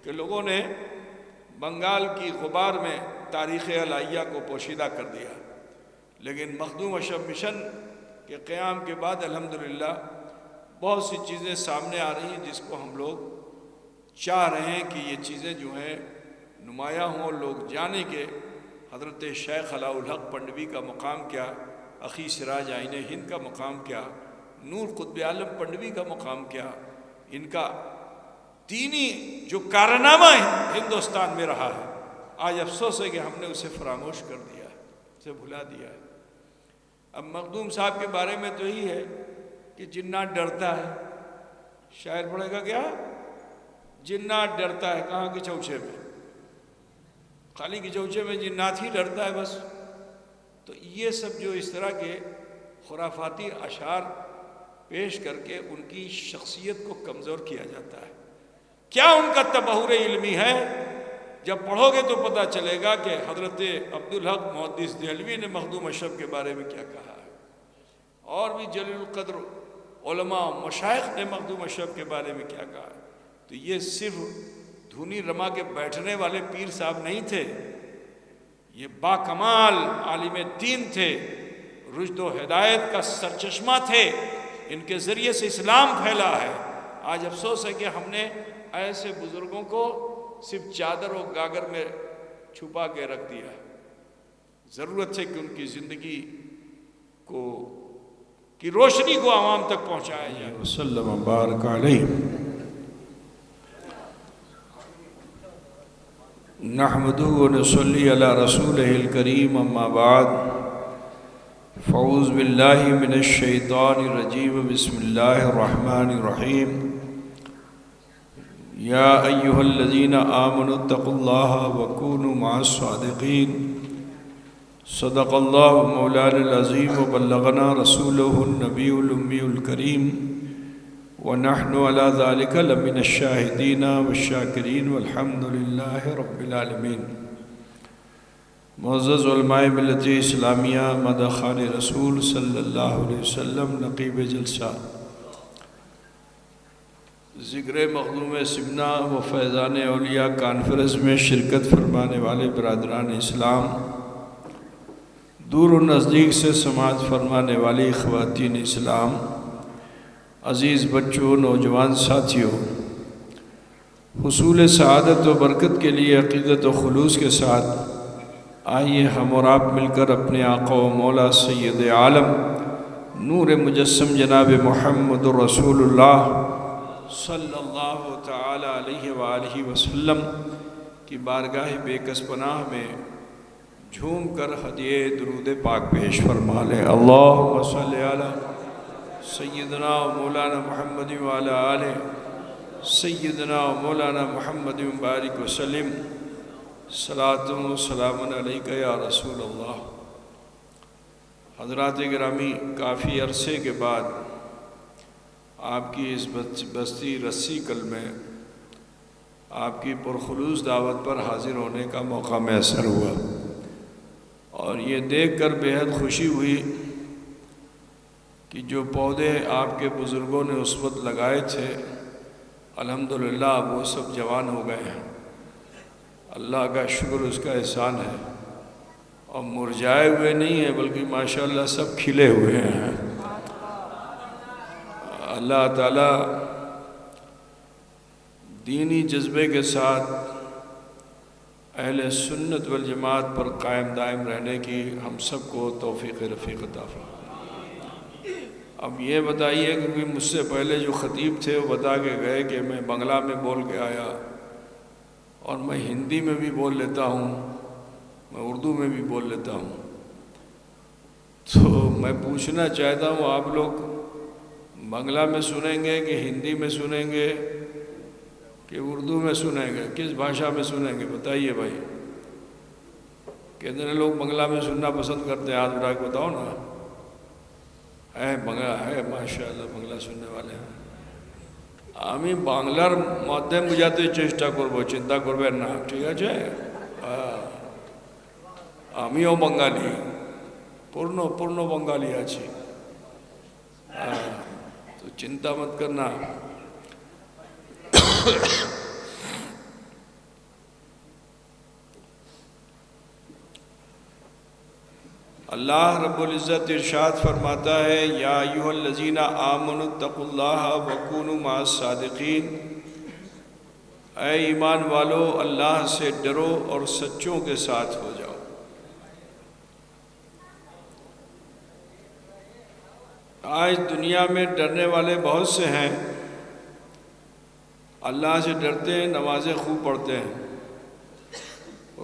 کہ لوگوں نے بنگال کی غبار میں تاریخ الہیہ کو پوشیدہ کر دیا، لیکن مخدوم اشرف مشن کے قیام کے بعد الحمدللہ بہت سی چیزیں سامنے آ رہی ہیں جس کو ہم لوگ چاہ رہے ہیں کہ یہ چیزیں جو ہیں نمایاں ہوں، لوگ جانیں کہ حضرت شیخ علاء الحق پنڈوی کا مقام کیا، اخی سراج آئین ہند کا مقام کیا، نور قطب عالم پنڈوی کا مقام کیا، ان کا دینی جو کارنامہ ہندوستان میں رہا ہے، آج افسوس ہے کہ ہم نے اسے فراموش کر دیا ہے، اسے بھلا دیا ہے۔ اب مخدوم صاحب کے بارے میں تو یہی ہے کہ جنات ڈرتا ہے، شاعر پڑھے گا کیا؟ جنات ڈرتا ہے، کہاں کے چوچے میں؟ خالی کے چوچے میں جنات ہی ڈرتا ہے بس۔ تو یہ سب جو اس طرح کے خرافاتی اشعار پیش کر کے ان کی شخصیت کو کمزور کیا جاتا ہے۔ کیا ان کا تبحر علمی ہے؟ جب پڑھو گے تو پتہ چلے گا کہ حضرت عبدالحق محدث دہلوی نے مخدوم اشرف کے بارے میں کیا کہا ہے، اور بھی جلیل القدر علماء مشائخ نے مخدوم اشرف کے بارے میں کیا کہا ہے۔ تو یہ صرف دھونی رما کے بیٹھنے والے پیر صاحب نہیں تھے، یہ باکمال عالم دین تھے، رشد و ہدایت کا سرچشمہ تھے، ان کے ذریعے سے اسلام پھیلا ہے۔ آج افسوس ہے کہ ہم نے ایسے بزرگوں کو صرف چادر و گاگر میں چھپا کے رکھ دیا ہے۔ ضرورت ہے کہ ان کی زندگی کی روشنی کو عوام تک پہنچایا جائے۔ وسلم بارک علیہ۔ نحمدہ و نصلی علی رسولہ الکریم، اما بعد، فاعوذ باللہ من الشیطان الرجیم، بسم اللہ الرحمن الرحیم۔ یا ایہا الذین آمنوا اتقوا اللہ وکونوا مع الصادقین۔ صدق اللہ مولانا العظیم وبلغنا رسولہ النبی الأمی الکریم، ونحن علی ذلک لمن الشاہدین والشاکرین والحمد للہ رب العالمین۔ معزز علماء ملت اسلامیہ، مداحان رسول صلی اللہ علیہ وسلم، نقیب جلسہ ذکر مخدوم سمنا و فیضان اولیاء کانفرنس میں شرکت فرمانے والے برادران اسلام، دور و نزدیک سے سماعت فرمانے والی خواتین اسلام، عزیز بچوں، نوجوان ساتھیوں، حصول سعادت و برکت کے لیے عقیدت و خلوص کے ساتھ آئیے ہم اور آپ مل کر اپنے آقا و مولا سید عالم نور مجسم جناب محمد رسول اللہ صلی اللہ تعالی علیہ وآلہ وسلم کی بارگاہ بے کس پناہ میں جھوم کر ہدیہ درود پاک پیش فرما لیں۔ اللہم صلی علی سیدنا و مولانا محمد وعلی آلہ سیدنا و مولانا محمد مبارک وسلم۔ صلاۃ و سلام علیکہ یا رسول اللہ۔ حضرات گرامی، کافی عرصے کے بعد آپ کی اس بستی رسی کل میں آپ کی پرخلوص دعوت پر حاضر ہونے کا موقع میسر ہوا، اور یہ دیکھ کر بےحد خوشی ہوئی کہ جو پودے آپ کے بزرگوں نے اس وقت لگائے تھے، الحمدللہ اب وہ سب جوان ہو گئے ہیں۔ اللہ کا شکر، اس کا احسان ہے، اور مرجھائے ہوئے نہیں ہیں بلکہ ماشاءاللہ سب کھلے ہوئے ہیں۔ اللہ تعالیٰ دینی جذبے کے ساتھ اہل سنت والجماعت پر قائم دائم رہنے کی ہم سب کو توفیق رفیق عطا فرمائے۔ اب یہ بتائیے کہ مجھ سے پہلے جو خطیب تھے وہ بتا کے گئے کہ میں بنگلہ میں بول کے آیا، اور میں ہندی میں بھی بول لیتا ہوں، میں اردو میں بھی بول لیتا ہوں۔ تو میں پوچھنا چاہتا ہوں، آپ لوگ بنگلہ میں سنیں گے کہ ہندی میں سنیں گے کہ اردو میں سنیں گے؟ کس بھاشا میں سنیں گے بتائیے بھائی؟ کتنے لوگ بنگلہ میں سننا پسند کرتے ہیں؟ ہاتھ اٹھا کے بتاؤ نا۔ ہے بنگلہ ہے، ماشاءاللہ بنگلہ سننے والے ہیں۔ আমি বাংলার মাধ্যম বুঝাতে চেষ্টা করব, চিন্তা করবেন না, ঠিক আছে? আমিও বাঙালি, পূর্ণ বাঙালি আছি, তো চিন্তা মত করনা। اللہ رب العزت ارشاد فرماتا ہے یا ایھا الذین آمنوا اتقوا اللہ وکونوا مع الصادقین، اے ایمان والو اللہ سے ڈرو اور سچوں کے ساتھ ہو جاؤ۔ آج دنیا میں ڈرنے والے بہت سے ہیں، اللہ سے ڈرتے ہیں، نمازیں خوب پڑھتے ہیں،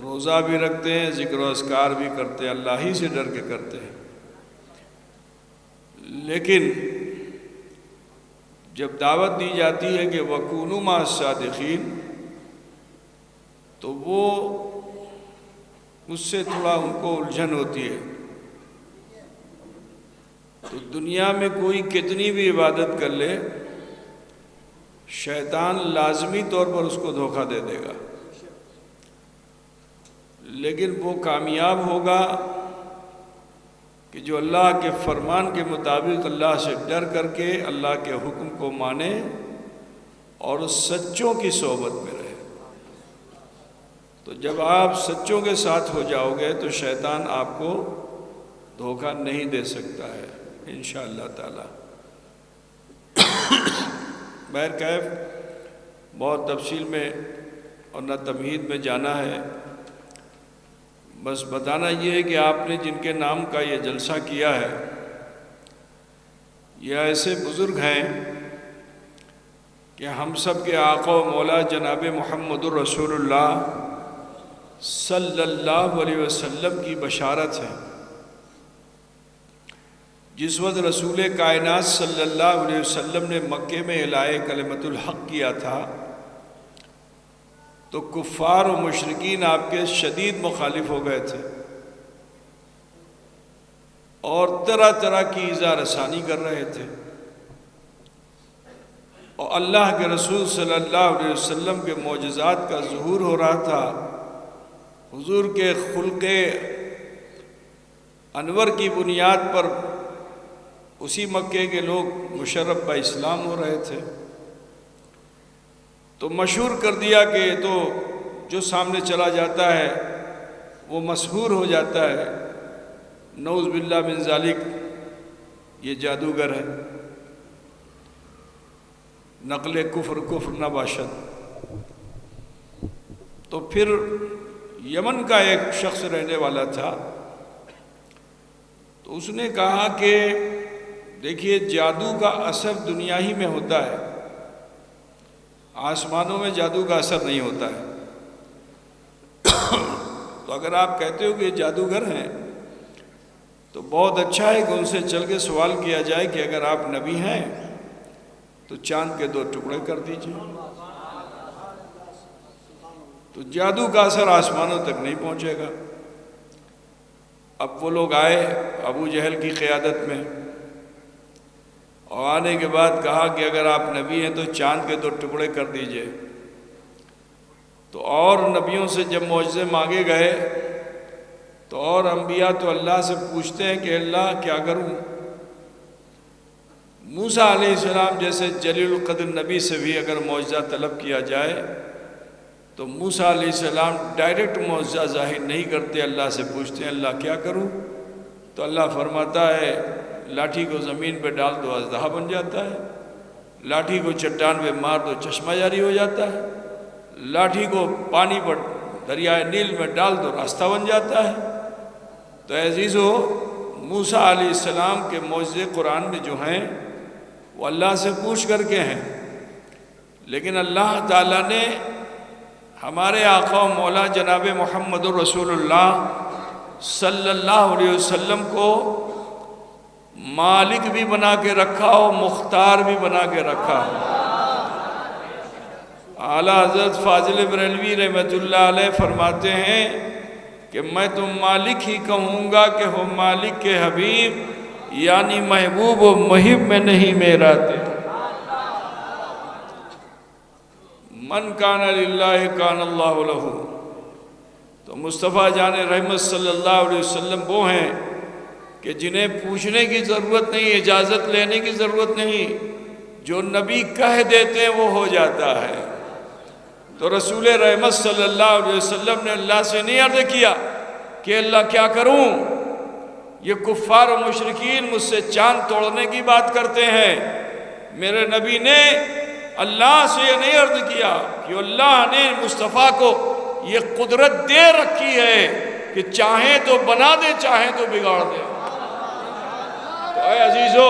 روزہ بھی رکھتے ہیں، ذکر و اذکار بھی کرتے ہیں، اللہ ہی سے ڈر کے کرتے ہیں، لیکن جب دعوت دی جاتی ہے کہ وَكُونُوا مَعَ الصَّادِقِينَ تو وہ اس سے تھوڑا ان کو الجھن ہوتی ہے۔ تو دنیا میں کوئی کتنی بھی عبادت کر لے، شیطان لازمی طور پر اس کو دھوکہ دے دے گا، لیکن وہ کامیاب ہوگا کہ جو اللہ کے فرمان کے مطابق اللہ سے ڈر کر کے اللہ کے حکم کو مانے اور سچوں کی صحبت میں رہے۔ تو جب آپ سچوں کے ساتھ ہو جاؤ گے تو شیطان آپ کو دھوکہ نہیں دے سکتا ہے انشاءاللہ تعالی۔ بہرکیف بہت تفصیل میں اور نہ تمہید میں جانا ہے، بس بتانا یہ ہے کہ آپ نے جن کے نام کا یہ جلسہ کیا ہے یہ ایسے بزرگ ہیں کہ ہم سب کے آقا و مولا جناب محمد الرسول اللہ صلی اللہ علیہ وسلم کی بشارت ہے۔ جس وقت رسول کائنات صلی اللہ علیہ وسلم نے مکے میں اعلائے کلمۃ الحق کیا تھا تو کفار و مشرکین آپ کے شدید مخالف ہو گئے تھے اور طرح طرح کی ایذا رسانی کر رہے تھے، اور اللہ کے رسول صلی اللہ علیہ وسلم کے معجزات کا ظہور ہو رہا تھا۔ حضور کے خلق انور کی بنیاد پر اسی مکے کے لوگ مشرف با اسلام ہو رہے تھے، تو مشہور کر دیا کہ تو جو سامنے چلا جاتا ہے وہ مسحور ہو جاتا ہے، نعوذ باللہ من ذالک، یہ جادوگر ہے، نقل کفر کفر نہ باشد۔ تو پھر یمن کا ایک شخص رہنے والا تھا، تو اس نے کہا کہ دیکھیے جادو کا اثر دنیا ہی میں ہوتا ہے، آسمانوں میں جادو کا اثر نہیں ہوتا ہے۔ تو اگر آپ کہتے ہو کہ یہ جادوگر ہیں تو بہت اچھا ہے کہ ان سے چل کے سوال کیا جائے کہ اگر آپ نبی ہیں تو چاند کے 2 ٹکڑے کر دیجئے، تو جادو کا اثر آسمانوں تک نہیں پہنچے گا۔ اب وہ لوگ آئے ابو جہل کی قیادت میں، اور آنے کے بعد کہا کہ اگر آپ نبی ہیں تو چاند کے 2 ٹکڑے کر دیجئے۔ تو اور نبیوں سے جب معجزے مانگے گئے تو اور انبیاء تو اللہ سے پوچھتے ہیں کہ اللہ کیا کروں؟ موسیٰ علیہ السلام جیسے جلیل القدر نبی سے بھی اگر معجزہ طلب کیا جائے تو موسیٰ علیہ السلام ڈائریکٹ معجزہ ظاہر نہیں کرتے، اللہ سے پوچھتے ہیں اللہ کیا کروں؟ تو اللہ فرماتا ہے لاٹھی کو زمین پہ ڈال دو اژدہا بن جاتا ہے، لاٹھی کو چٹان پہ مار دو چشمہ جاری ہو جاتا ہے، لاٹھی کو پانی پر دریائے نیل میں ڈال دو راستہ بن جاتا ہے۔ تو عزیزو، موسیٰ علیہ السلام کے معجزے قرآن میں جو ہیں وہ اللہ سے پوچھ کر کے ہیں، لیکن اللہ تعالیٰ نے ہمارے آقا و مولا جناب محمد الرسول اللہ صلی اللہ علیہ وسلم کو مالک بھی بنا کے رکھا اور مختار بھی بنا کے رکھا۔ اعلیٰ حضرت فاضل بریلوی رحمۃ اللہ علیہ فرماتے ہیں کہ میں تو مالک ہی کہوں گا کہ ہو مالک کے حبیب، یعنی محبوب و محب میں نہیں میرا دل۔ من کان للہ کان اللہ لہ۔ تو مصطفیٰ جان رحمت صلی اللہ علیہ وسلم وہ ہیں کہ جنہیں پوچھنے کی ضرورت نہیں، اجازت لینے کی ضرورت نہیں، جو نبی کہہ دیتے ہیں وہ ہو جاتا ہے۔ تو رسول رحمت صلی اللہ علیہ وسلم نے اللہ سے نہیں عرض کیا کہ اللہ کیا کروں، یہ کفار و مشرکین مجھ سے چاند توڑنے کی بات کرتے ہیں۔ میرے نبی نے اللہ سے یہ نہیں عرض کیا کہ اللہ نے مصطفیٰ کو یہ قدرت دے رکھی ہے کہ چاہیں تو بنا دے، چاہیں تو بگاڑ دے۔ تو اے عزیزو،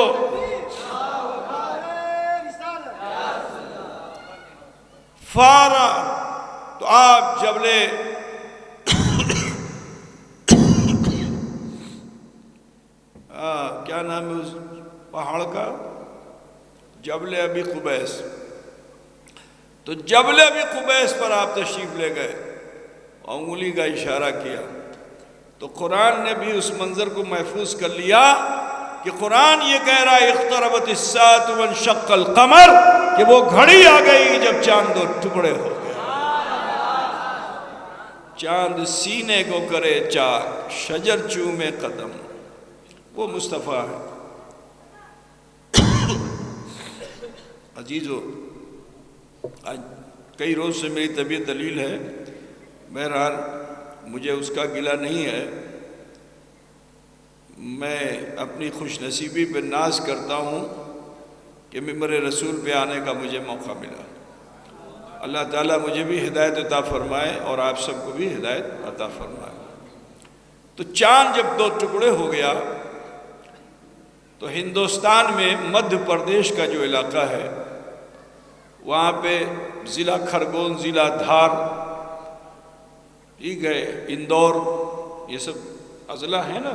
فارا تو آپ جبل کیا نام ہے اس پہاڑ کا؟ جبل ابی قبیس۔ تو جبل ابی قبیس پر آپ تشریف لے گئے، انگلی کا اشارہ کیا۔ تو قرآن نے بھی اس منظر کو محفوظ کر لیا کہ قرآن یہ کہہ رہا ہے اقتربت الساعة وانشق القمر، کہ وہ گھڑی آ گئی جب چاند دو ٹکڑے ہو گئے۔ چاند سینے کو کرے چاک، شجر چومے قدم، وہ مصطفیٰ ہے۔ عزیزو، آج کئی روز سے میری طبیعت دلیل ہے، بہرحال مجھے اس کا گلہ نہیں ہے، میں اپنی خوش نصیبی پہ ناز کرتا ہوں کہ ممبر رسول پہ آنے کا مجھے موقع ملا۔ اللہ تعالیٰ مجھے بھی ہدایت عطا فرمائے اور آپ سب کو بھی ہدایت عطا فرمائے۔ تو چاند جب دو ٹکڑے ہو گیا تو ہندوستان میں مدھیہ پردیش کا جو علاقہ ہے وہاں پہ ضلع کھرگون، ضلع دھار، ٹھیک ہے، اندور، یہ سب اضلاع ہیں نا،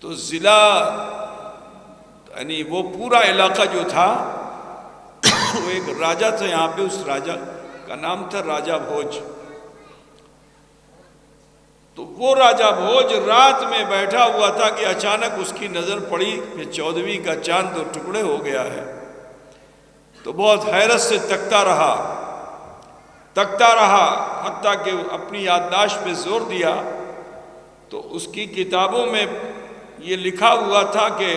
تو ضلع یعنی وہ پورا علاقہ جو تھا وہ ایک راجہ تھا یہاں پہ، اس راجہ کا نام تھا راجہ بھوج۔ تو وہ راجہ بھوج رات میں بیٹھا ہوا تھا کہ اچانک اس کی نظر پڑی کہ 14ویں کا چاند دو ٹکڑے ہو گیا ہے۔ تو بہت حیرت سے تکتا رہا، حتیٰ کہ اپنی یادداشت پہ زور دیا تو اس کی کتابوں میں یہ لکھا ہوا تھا کہ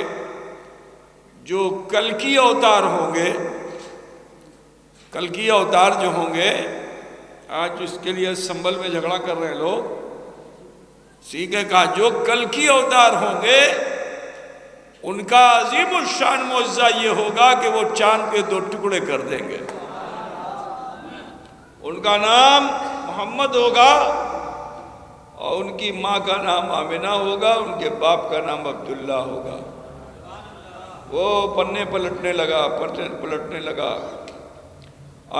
جو کلکی اوتار ہوں گے، کلکی اوتار جو ہوں گے، آج اس کے لیے سنبل میں جھگڑا کر رہے ہیں لوگ، سیکھے کہا جو کلکی اوتار ہوں گے ان کا عظیم الشان معجزہ یہ ہوگا کہ وہ چاند کے دو ٹکڑے کر دیں گے۔ ان کا نام محمد ہوگا اور ان کی ماں کا نام آمنہ ہوگا، ان کے باپ کا نام عبداللہ ہوگا۔ وہ پنے پلٹنے لگا،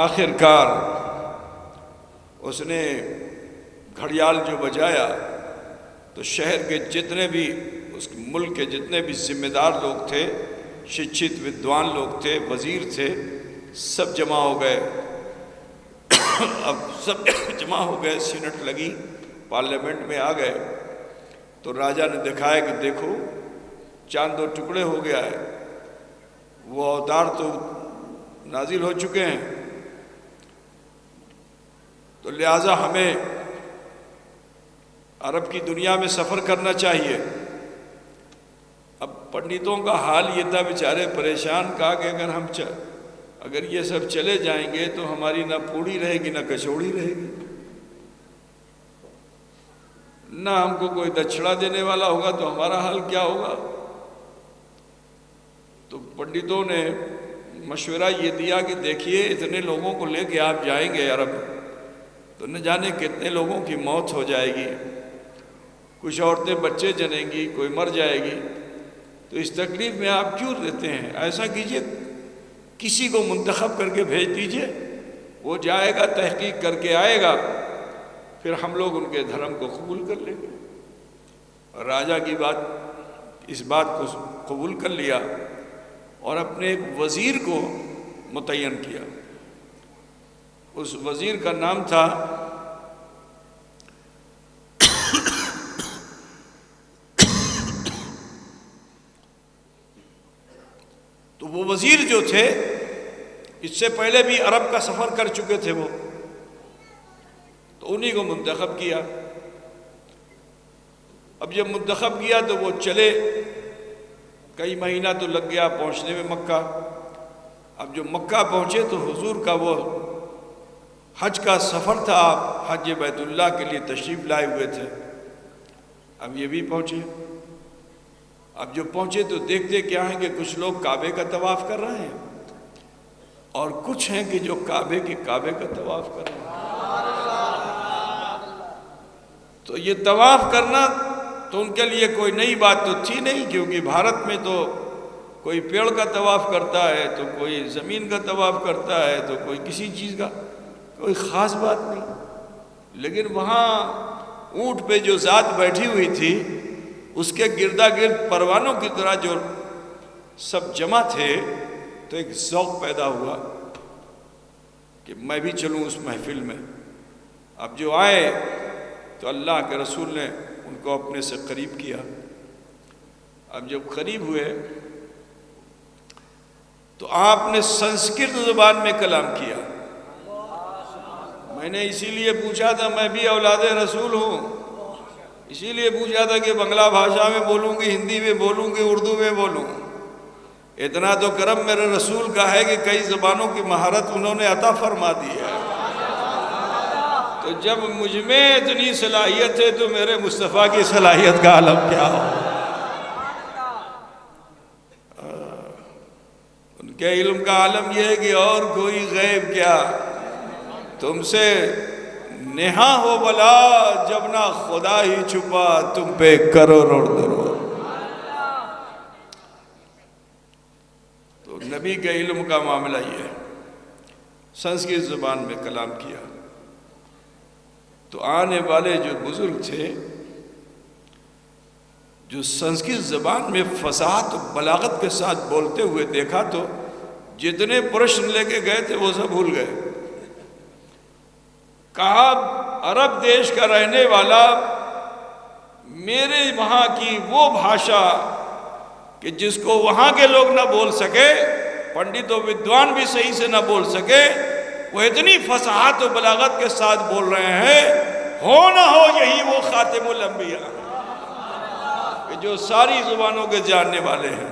آخر کار اس نے گھڑیال جو بجایا تو شہر کے جتنے بھی، اس ملک کے جتنے بھی ذمہ دار لوگ تھے، شکشت ودوان لوگ تھے، وزیر تھے، سب جمع ہو گئے۔ اب سب جمع ہو گئے، سینٹ لگی، پارلیمنٹ میں آ گئے تو راجہ نے دکھایا کہ دیکھو چاند دو ٹکڑے ہو گیا ہے، وہ اوتار تو نازل ہو چکے ہیں، تو لہٰذا ہمیں عرب کی دنیا میں سفر کرنا چاہیے۔ اب پنڈتوں کا حال یہ تھا، بیچارے پریشان، کہا کہ اگر یہ سب چلے جائیں گے تو ہماری نہ پوڑی رہے گی نہ کچوڑی رہے گی، نہ ہم کو کوئی دچھڑا دینے والا ہوگا، تو ہمارا حال کیا ہوگا؟ تو پنڈتوں نے مشورہ یہ دیا کہ دیکھیے اتنے لوگوں کو لے کے آپ جائیں گے عرب تو نہ جانے کتنے لوگوں کی موت ہو جائے گی، کچھ عورتیں بچے جنیں گی، کوئی مر جائے گی، تو اس تکلیف میں آپ کیوں رہتے ہیں؟ ایسا کیجئے کسی کو منتخب کر کے بھیج دیجئے، وہ جائے گا، تحقیق کر کے آئے گا، پھر ہم لوگ ان کے دھرم کو قبول کر لیں گے۔ راجہ کی اس بات کو قبول کر لیا اور اپنے ایک وزیر کو متعین کیا۔ اس وزیر کا نام تھا تو وہ وزیر جو تھے اس سے پہلے بھی عرب کا سفر کر چکے تھے وہ، تو انہی کو منتخب کیا۔ اب جب منتخب کیا تو وہ چلے، کئی مہینہ تو لگ گیا پہنچنے میں مکہ۔ اب جو مکہ پہنچے تو حضور کا وہ حج کا سفر تھا، آپ حج بیت اللہ کے لیے تشریف لائے ہوئے تھے۔ اب یہ بھی پہنچے، اب جو پہنچے تو دیکھتے کیا ہیں کہ کچھ لوگ کعبے کا طواف کر رہے ہیں اور کچھ ہیں کہ جو کعبے کا طواف کر رہے ہیں۔ تو یہ طواف کرنا تو ان کے لیے کوئی نئی بات تو تھی نہیں، کیونکہ بھارت میں تو کوئی پیڑ کا طواف کرتا ہے تو کوئی زمین کا طواف کرتا ہے تو کوئی کسی چیز کا، کوئی خاص بات نہیں۔ لیکن وہاں اونٹ پہ جو ذات بیٹھی ہوئی تھی اس کے گردا گرد پروانوں کی طرح جو سب جمع تھے، تو ایک ذوق پیدا ہوا کہ میں بھی چلوں اس محفل میں۔ اب جو آئے تو اللہ کے رسول نے ان کو اپنے سے قریب کیا۔ اب جب قریب ہوئے تو آپ نے سنسکرت زبان میں کلام کیا۔ میں نے اسی لیے پوچھا تھا، میں بھی اولاد رسول ہوں، اسی لیے پوچھا تھا کہ بنگلہ بھاشا میں بولوں گی، ہندی میں بولوں گی، اردو میں بولوں۔ اتنا تو کرم میرے رسول کا ہے کہ کئی زبانوں کی مہارت انہوں نے عطا فرما دی ہے۔ تو جب مجھ میں اتنی صلاحیت ہے تو میرے مصطفیٰ کی صلاحیت کا عالم کیا ہو۔ ان کے علم کا عالم یہ ہے کہ اور کوئی غیب کیا، تم سے نہا ہو بلا جب نہ خدا ہی چھپا تم پہ کروڑ درود۔ تو نبی کے علم کا معاملہ یہ ہے، سنسکرت زبان میں کلام کیا۔ تو آنے والے جو بزرگ تھے، جو سنسکرت زبان میں فصاحت و بلاغت کے ساتھ بولتے ہوئے دیکھا تو جتنے پرشن لے کے گئے تھے وہ سب بھول گئے۔ کہا عرب دیش کا رہنے والا، میرے وہاں کی وہ بھاشا کہ جس کو وہاں کے لوگ نہ بول سکے، پنڈت و ودوان بھی صحیح سے نہ بول سکے، وہ اتنی فصاحت و بلاغت کے ساتھ بول رہے ہیں، ہو نہ ہو یہی وہ خاتم الانبیاء کہ جو ساری زبانوں کے جاننے والے ہیں۔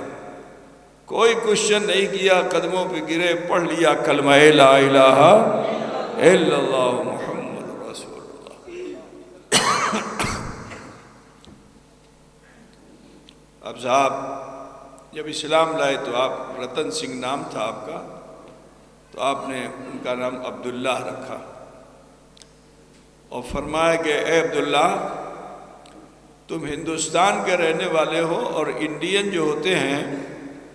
کوئی کوشچن نہیں کیا، قدموں پہ گرے، پڑھ لیا کلمہ لا الہ الا اللہ محمد رسول اللہ۔ اب صاحب جب اسلام لائے تو آپ، رتن سنگھ نام تھا آپ کا، تو آپ نے ان کا نام عبداللہ رکھا اور فرمایا کہ اے عبداللہ، تم ہندوستان کے رہنے والے ہو اور انڈین جو ہوتے ہیں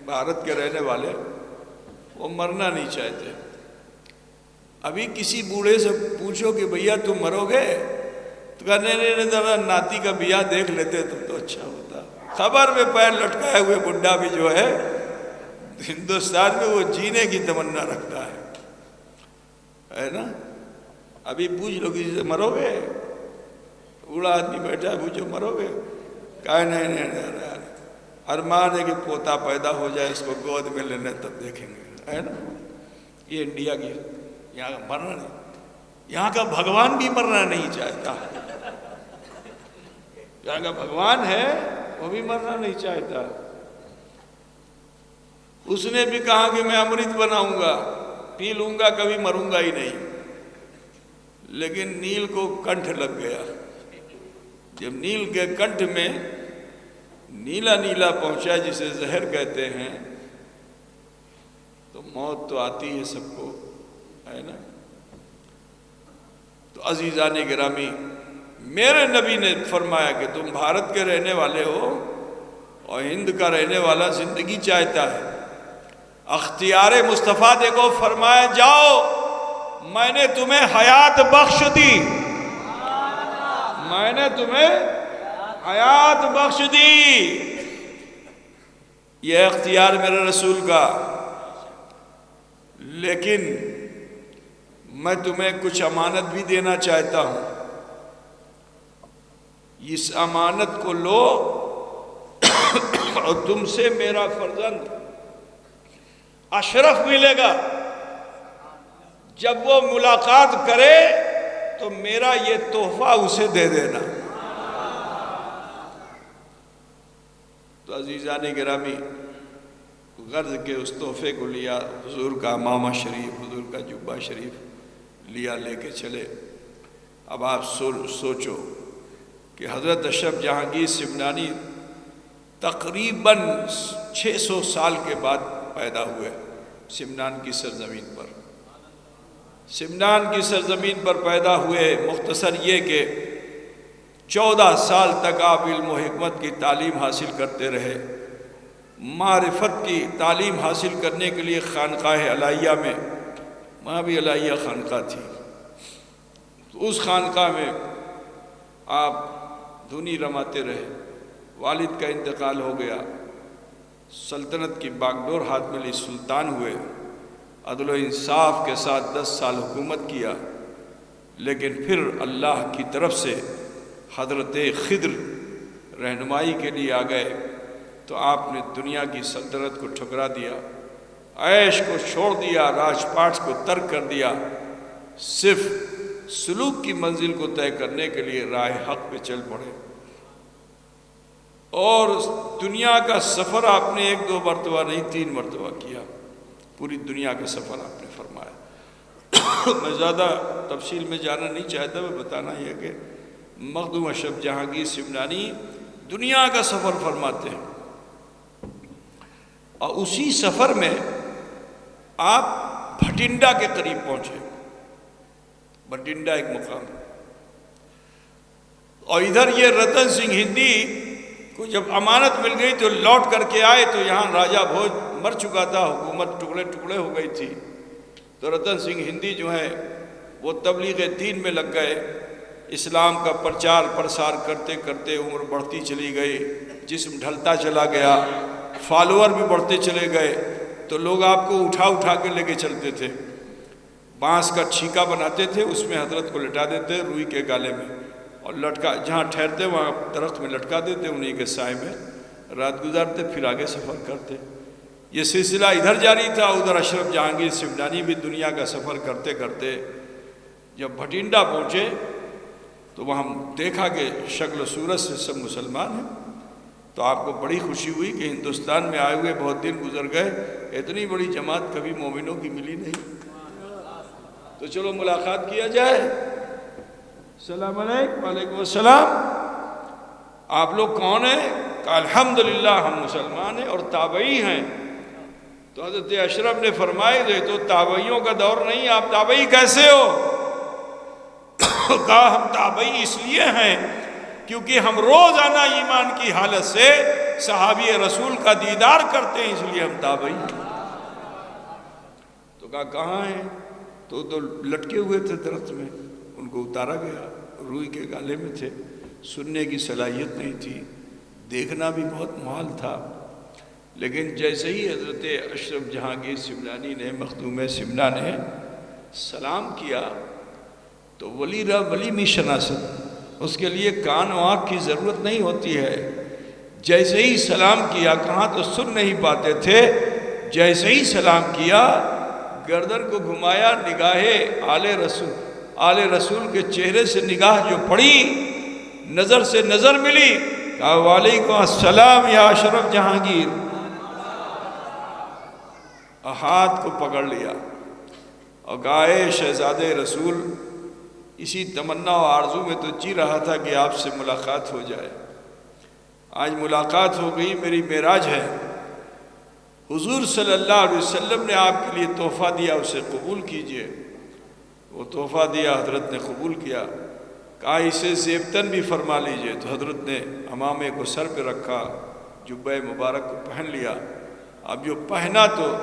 بھارت کے رہنے والے، وہ مرنا نہیں چاہتے۔ ابھی کسی بوڑھے سے پوچھو کہ بھیا تم مرو گے تو کہنے نہیں، ذرا ناتی کا بیاہ دیکھ لیتے تم تو اچھا ہوتا۔ خبر میں پیر لٹکائے ہوئے بڈھا بھی جو ہے ہندوستان میں وہ جینے کی تمنا رکھتا ہے نا۔ ابھی پوچھ لو کسی سے مرو گے، بوڑھا آدمی بیٹھا ہے، پوچھو مرو گے، کہا نہیں، ارمان ہے کہ پوتا پیدا ہو جائے، اس کو گود میں لینے تب دیکھیں گے، ہے نا۔ یہ انڈیا کی، یہاں کا مرنا نہیں، یہاں کا بھگوان بھی مرنا نہیں چاہتا، یہاں کا بھگوان ہے وہ بھی مرنا نہیں چاہتا۔ اس نے بھی کہا کہ میں امرت بناؤں گا، پی لوں گا، کبھی مروں گا ہی نہیں۔ لیکن نیل کو کنٹھ لگ گیا۔ جب نیل کے کنٹھ میں نیلا نیلا پہنچا، جسے زہر کہتے ہیں، تو موت تو آتی ہے سب کو، ہے نا۔ تو عزیزان گرامی، میرے نبی نے فرمایا کہ تم بھارت کے رہنے والے ہو اور ہند کا رہنے والا زندگی چاہتا ہے۔ اختیار مصطفیٰ دیکھو، فرمایا جاؤ میں نے تمہیں حیات بخش دی، میں نے تمہیں حیات بخش دی۔ یہ اختیار میرے رسول کا، لیکن میں تمہیں کچھ امانت بھی دینا چاہتا ہوں۔ اس امانت کو لو اور تم سے میرا فرزند اشرف ملے گا، جب وہ ملاقات کرے تو میرا یہ تحفہ اسے دے دینا۔ تو عزیزان گرامی، غرض کے اس تحفے کو لیا، حضور کا امامہ شریف، حضور کا جبہ شریف لیا، لے کے چلے۔ اب آپ سوچو کہ حضرت اشرف جہانگیر سمنانی تقریباً 600 سال کے بعد پیدا ہوئے سمنان کی سرزمین پر۔ سمنان کی سرزمین پر پیدا ہوئے، مختصر یہ کہ 14 سال تک آپ علم و حکمت کی تعلیم حاصل کرتے رہے۔ معرفت کی تعلیم حاصل کرنے کے لیے خانقاہ علیہ میں، وہاں بھی علیہ خانقاہ تھی، تو اس خانقاہ میں آپ دھنی رماتے رہے۔ والد کا انتقال ہو گیا، سلطنت کی باگڈور ہاتھ میں لی، سلطان ہوئے، عدل و انصاف کے ساتھ 10 سال حکومت کیا، لیکن پھر اللہ کی طرف سے حضرت خضر رہنمائی کے لیے آ گئے، تو آپ نے دنیا کی سلطنت کو ٹھکرا دیا، عیش کو چھوڑ دیا، راج پاٹ کو ترک کر دیا، صرف سلوک کی منزل کو طے کرنے کے لیے راہ حق پہ چل پڑے۔ اور دنیا کا سفر آپ نے 1-2 مرتبہ نہیں 3 مرتبہ کیا، پوری دنیا کا سفر آپ نے فرمایا۔ میں زیادہ تفصیل میں جانا نہیں چاہتا، میں بتانا یہ کہ مخدوم اشرف جہانگیر سمنانی دنیا کا سفر فرماتے ہیں، اور اسی سفر میں آپ بھٹنڈا کے قریب پہنچے۔ بھٹنڈا ایک مقام ہے، اور ادھر یہ رتن سنگھ ہندی کو جب امانت مل گئی تو لوٹ کر کے آئے، تو یہاں راجہ بھوج مر چکا تھا، حکومت ٹکڑے ٹکڑے ہو گئی تھی، تو رتن سنگھ ہندی جو ہے وہ تبلیغ دین میں لگ گئے، اسلام کا پرچار پرسار کرتے کرتے عمر بڑھتی چلی گئی، جسم ڈھلتا چلا گیا، فالوور بھی بڑھتے چلے گئے، تو لوگ آپ کو اٹھا اٹھا کے لے کے چلتے تھے، بانس کا چھینکا بناتے تھے، اس میں حضرت کو لٹا دیتے روئی کے گالے میں، اور لٹکا جہاں ٹھہرتے وہاں درخت میں لٹکا دیتے، انہی کے سائے میں رات گزارتے، پھر آگے سفر کرتے۔ یہ سلسلہ ادھر جاری تھا، ادھر اشرف جہانگیر سمنانی بھی دنیا کا سفر کرتے کرتے جب بھٹنڈا پہنچے تو وہاں دیکھا کہ شکل و صورت سے سب مسلمان ہیں، تو آپ کو بڑی خوشی ہوئی کہ ہندوستان میں آئے ہوئے بہت دن گزر گئے، اتنی بڑی جماعت کبھی مومنوں کی ملی نہیں، تو چلو ملاقات کیا جائے۔ السلام علیکم۔ وعلیکم السلام۔ آپ لوگ کون ہیں؟ کہا الحمدللہ ہم مسلمان ہیں اور تابعی ہیں۔ تو حضرت اشرف نے فرمایا یہ تو تابعیوں کا دور نہیں، آپ تابعی کیسے ہو؟ کہا ہم تابعی اس لیے ہیں کیونکہ ہم روزانہ ایمان کی حالت سے صحابی رسول کا دیدار کرتے ہیں، اس لیے ہم تابعی ہیں۔ تو کہا کہاں ہیں؟ تو لٹکے ہوئے تھے درخت میں، ان کو اتارا گیا، روئی کے گالے میں تھے، سننے کی صلاحیت نہیں تھی، دیکھنا بھی بہت محال تھا، لیکن جیسے ہی حضرت اشرف جہانگیر سمنانی نے، مخدوم سمنا نے سلام کیا تو ولی را ولی می شناست، اس کے لیے کان و آنکھ کی ضرورت نہیں ہوتی ہے، جیسے ہی سلام کیا، کہاں تو سن نہیں پاتے تھے، جیسے ہی سلام کیا گردن کو گھمایا، نگاہ آل رسول کے چہرے سے نگاہ جو پڑی، نظر سے نظر ملی، کہا وعلیکم السلام یا اشرف جہانگیر، ہاتھ کو پکڑ لیا اور کہا اے شہزادے رسول، اسی تمنا و آرزو میں تو جی رہا تھا کہ آپ سے ملاقات ہو جائے، آج ملاقات ہو گئی، میری معراج ہے، حضور صلی اللہ علیہ وسلم نے آپ کے لیے تحفہ دیا، اسے قبول کیجئے۔ وہ تحفہ دیا، حضرت نے قبول کیا، کہا اسے زیبتن بھی فرما لیجئے، تو حضرت نے امامے کو سر پہ رکھا، جبہ مبارک کو پہن لیا۔ اب جو پہنا تو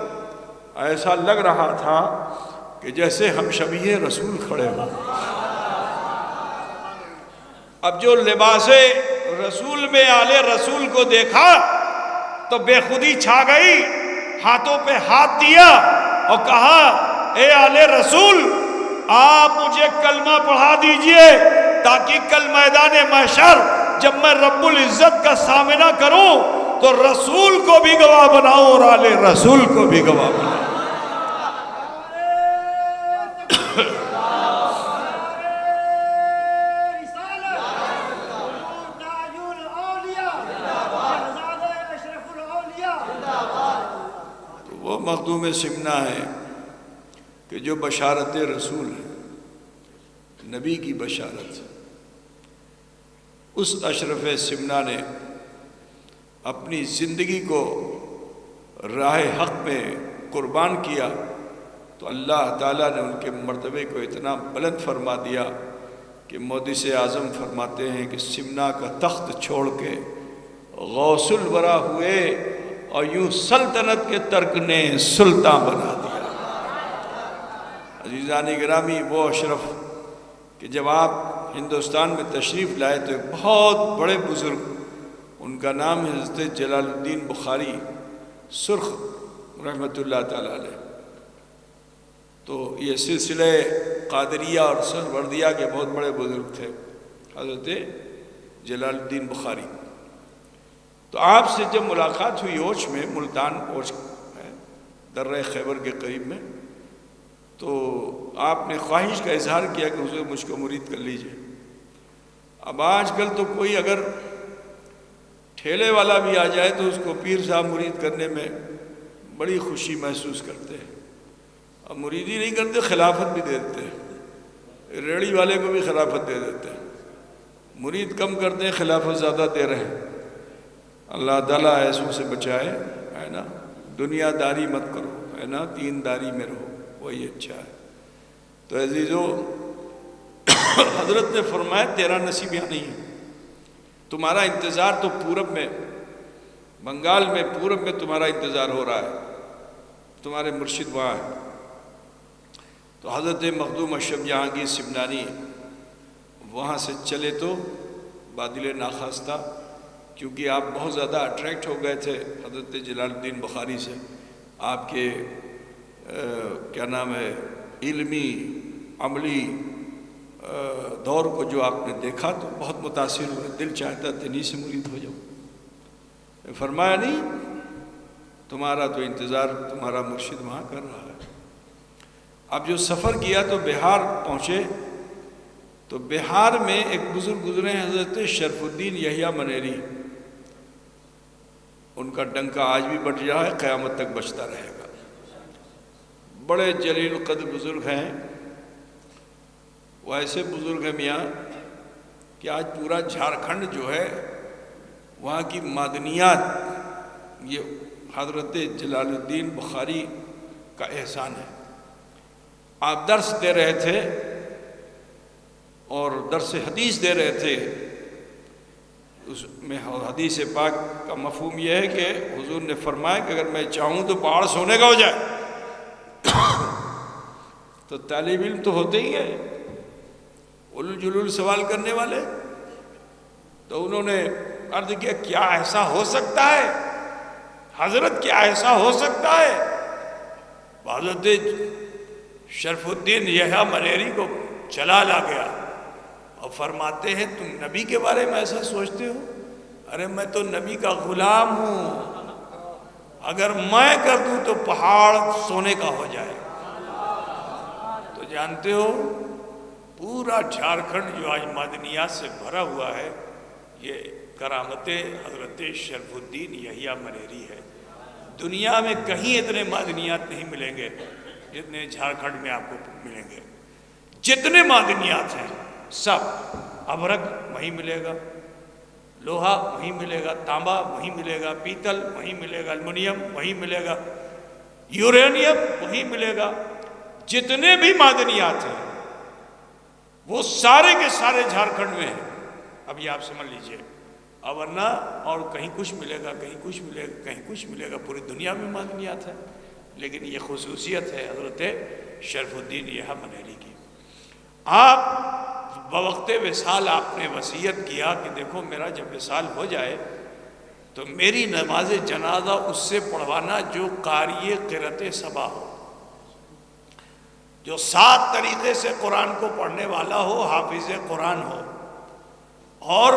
ایسا لگ رہا تھا کہ جیسے ہم شبیہ رسول کھڑے ہوں۔ اب جو لباس رسول میں آل رسول کو دیکھا تو بے خودی چھا گئی، ہاتھوں پہ ہاتھ دیا اور کہا اے آل رسول، آپ مجھے کلمہ پڑھا دیجئے تاکہ کل میدان محشر جب میں رب العزت کا سامنا کروں تو رسول کو بھی گواہ بناؤں اور آل رسول کو بھی گواہ بناؤں۔ وہ مخدوم سمنا ہے کہ جو بشارت رسول ہے، نبی کی بشارت، اس اشرف سمنا نے اپنی زندگی کو راہ حق میں قربان کیا تو اللہ تعالیٰ نے ان کے مرتبے کو اتنا بلند فرما دیا کہ محدث اعظم فرماتے ہیں کہ سمنا کا تخت چھوڑ کے غوث الورا ہوئے اور یوں سلطنت کے ترک نے سلطان بنا دیا۔ عزیزان گرامی، وہ اشرف کہ جب آپ ہندوستان میں تشریف لائے تو ایک بہت بڑے بزرگ، ان کا نام ہے حضرت جلال الدین بخاری سرخ رحمۃ اللہ تعالیٰ علیہ۔ تو یہ سلسلہ قادریہ اور سہروردیہ کے بہت بڑے بزرگ تھے حضرت جلال الدین بخاری۔ تو آپ سے جب ملاقات ہوئی اوچھ میں، ملتان اوچھ ہے درہ خیبر کے قریب میں، تو آپ نے خواہش کا اظہار کیا کہ حضور مجھ کو مرید کر لیجئے۔ اب آج کل تو کوئی اگر ٹھیلے والا بھی آ جائے تو اس کو پیر صاحب مرید کرنے میں بڑی خوشی محسوس کرتے ہیں، اب مریدی نہیں کرتے، خلافت بھی دے دیتے ہیں، ریڑی والے کو بھی خلافت دے دیتے ہیں، مرید کم کرتے ہیں، خلافت زیادہ دے رہے ہیں۔ اللہ تعالیٰ ایسوں سے بچائے، ہے نا۔ دنیا داری مت کرو، ہے نا، دین داری میں رہو، وہی اچھا ہے۔ تو عزیزو، حضرت نے فرمایا تیرا نصیب یہاں نہیں ہے، تمہارا انتظار تو پورب میں، بنگال میں پورب میں تمہارا انتظار ہو رہا ہے، تمہارے مرشد وہاں ہے۔ تو حضرت مخدوم اشرف جہانگیر سمنانی وہاں سے چلے تو بادل ناخواستہ، کیونکہ آپ بہت زیادہ اٹریکٹ ہو گئے تھے حضرت جلال الدین بخاری سے، آپ کے کیا نام ہے علمی عملی دور کو جو آپ نے دیکھا تو بہت متاثر ہوئے، دل چاہتا تنی سے مرید ہو جاؤ۔ فرمایا نہیں، تمہارا تو انتظار تمہارا مرشد وہاں کر رہا ہے۔ اب جو سفر کیا تو بہار پہنچے، تو بہار میں ایک بزرگ گزرے ہیں حضرت شرف الدین یحییٰ منیری، ان کا ڈنکا آج بھی بج رہا ہے، قیامت تک بجتا رہے گا۔ بڑے جلیل القدر بزرگ ہیں، وہ ایسے بزرگ ہیں میاں کہ آج پورا جھارکھنڈ جو ہے وہاں کی معدنیات یہ حضرت جلال الدین بخاری کا احسان ہے۔ آپ درس دے رہے تھے اور درس حدیث دے رہے تھے، اس میں حدیث پاک کا مفہوم یہ ہے کہ حضور نے فرمایا کہ اگر میں چاہوں تو پہاڑ سونے کا ہو جائے۔ تو طالب علم تو ہوتے ہی ہیں علل جلول سوال کرنے والے، تو انہوں نے عرض کیا کیا ایسا ہو سکتا ہے حضرت، کیا ایسا ہو سکتا ہے؟ حضرت شرف الدین یحییٰ منیری کو چلا لا گیا اور فرماتے ہیں تم نبی کے بارے میں ایسا سوچتے ہو؟ ارے میں تو نبی کا غلام ہوں، اگر میں کر دوں تو پہاڑ سونے کا ہو جائے۔ تو جانتے ہو پورا جھارکھنڈ جو آج معدنیات سے بھرا ہوا ہے، یہ کرامت حضرت شرف الدین یحییٰ منیری ہے۔ دنیا میں کہیں اتنے معدنیات نہیں ملیں گے جتنے جھارکھنڈ میں آپ کو ملیں گے۔ جتنے معدنیات ہیں سب، ابرک وہیں ملے گا، لوہا وہیں ملے گا، تانبا وہیں ملے گا، پیتل وہیں ملے گا، المونیم وہیں ملے گا، یورینیم وہیں ملے گا۔ جتنے بھی معدنیات ہیں وہ سارے کے سارے جھارکھنڈ میں ہیں۔ اب یہ آپ سمجھ لیجئے، اب ورنہ اور کہیں کچھ ملے گا، کہیں کچھ ملے گا، کہیں کچھ ملے گا، پوری دنیا میں معدنیات ہیں، لیکن یہ خصوصیت ہے حضرت شرف الدین یحییٰ منیری کی۔ آپ بوقت وصال آپ نے وصیت کیا کہ دیکھو میرا جب وصال ہو جائے تو میری نماز جنازہ اس سے پڑھوانا جو قاری قرأت صبا ہو، جو 7 طریقے سے قرآن کو پڑھنے والا ہو، حافظ قرآن ہو، اور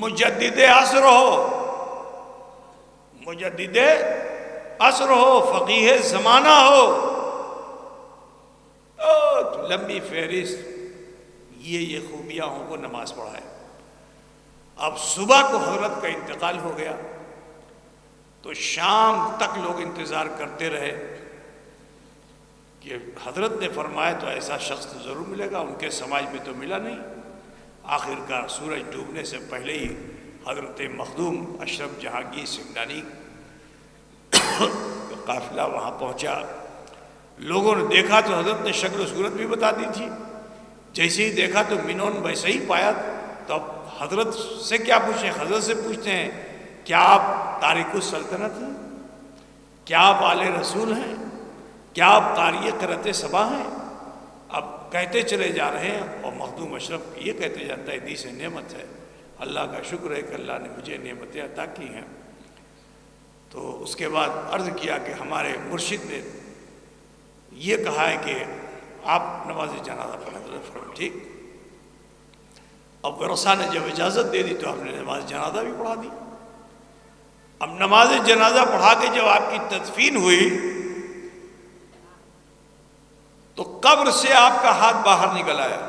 مجدد عصر ہو، مجدد عصر ہو، فقیہ زمانہ ہو، لمبی فہرست یہ خوبیاں ہوں کو نماز پڑھائے۔ اب صبح کو حضرت کا انتقال ہو گیا تو شام تک لوگ انتظار کرتے رہے کہ حضرت نے فرمایا تو ایسا شخص تو ضرور ملے گا، ان کے سماج میں تو ملا نہیں۔ آخر کار سورج ڈوبنے سے پہلے ہی حضرت مخدوم اشرف جہانگیر سمنانی کا قافلہ وہاں پہنچا، لوگوں نے دیکھا تو حضرت نے شکل و صورت بھی بتا دی تھی، جیسے ہی دیکھا تو منون ویسے ہی پایا۔ تو اب حضرت سے کیا پوچھیں، حضرت سے پوچھتے ہیں کیا آپ تارک السلطنت ہیں، کیا آپ آل رسول ہیں، کیا آپ قاری قرأت صبا ہیں؟ اب کہتے چلے جا رہے ہیں، اور مخدوم اشرف یہ کہتے جاتا ہے حدیث نعمت ہے، اللہ کا شکر ہے کہ اللہ نے مجھے نعمتیں عطا کی ہیں۔ تو اس کے بعد عرض کیا کہ ہمارے مرشد نے یہ کہا ہے کہ آپ نماز جنازہ پڑھیں، تو فرمایا ٹھیک۔ اب ورثہ نے جب اجازت دے دی تو ہم نے نماز جنازہ بھی پڑھا دی۔ اب نماز جنازہ پڑھا کے جب آپ کی تدفین ہوئی تو قبر سے آپ کا ہاتھ باہر نکل آیا،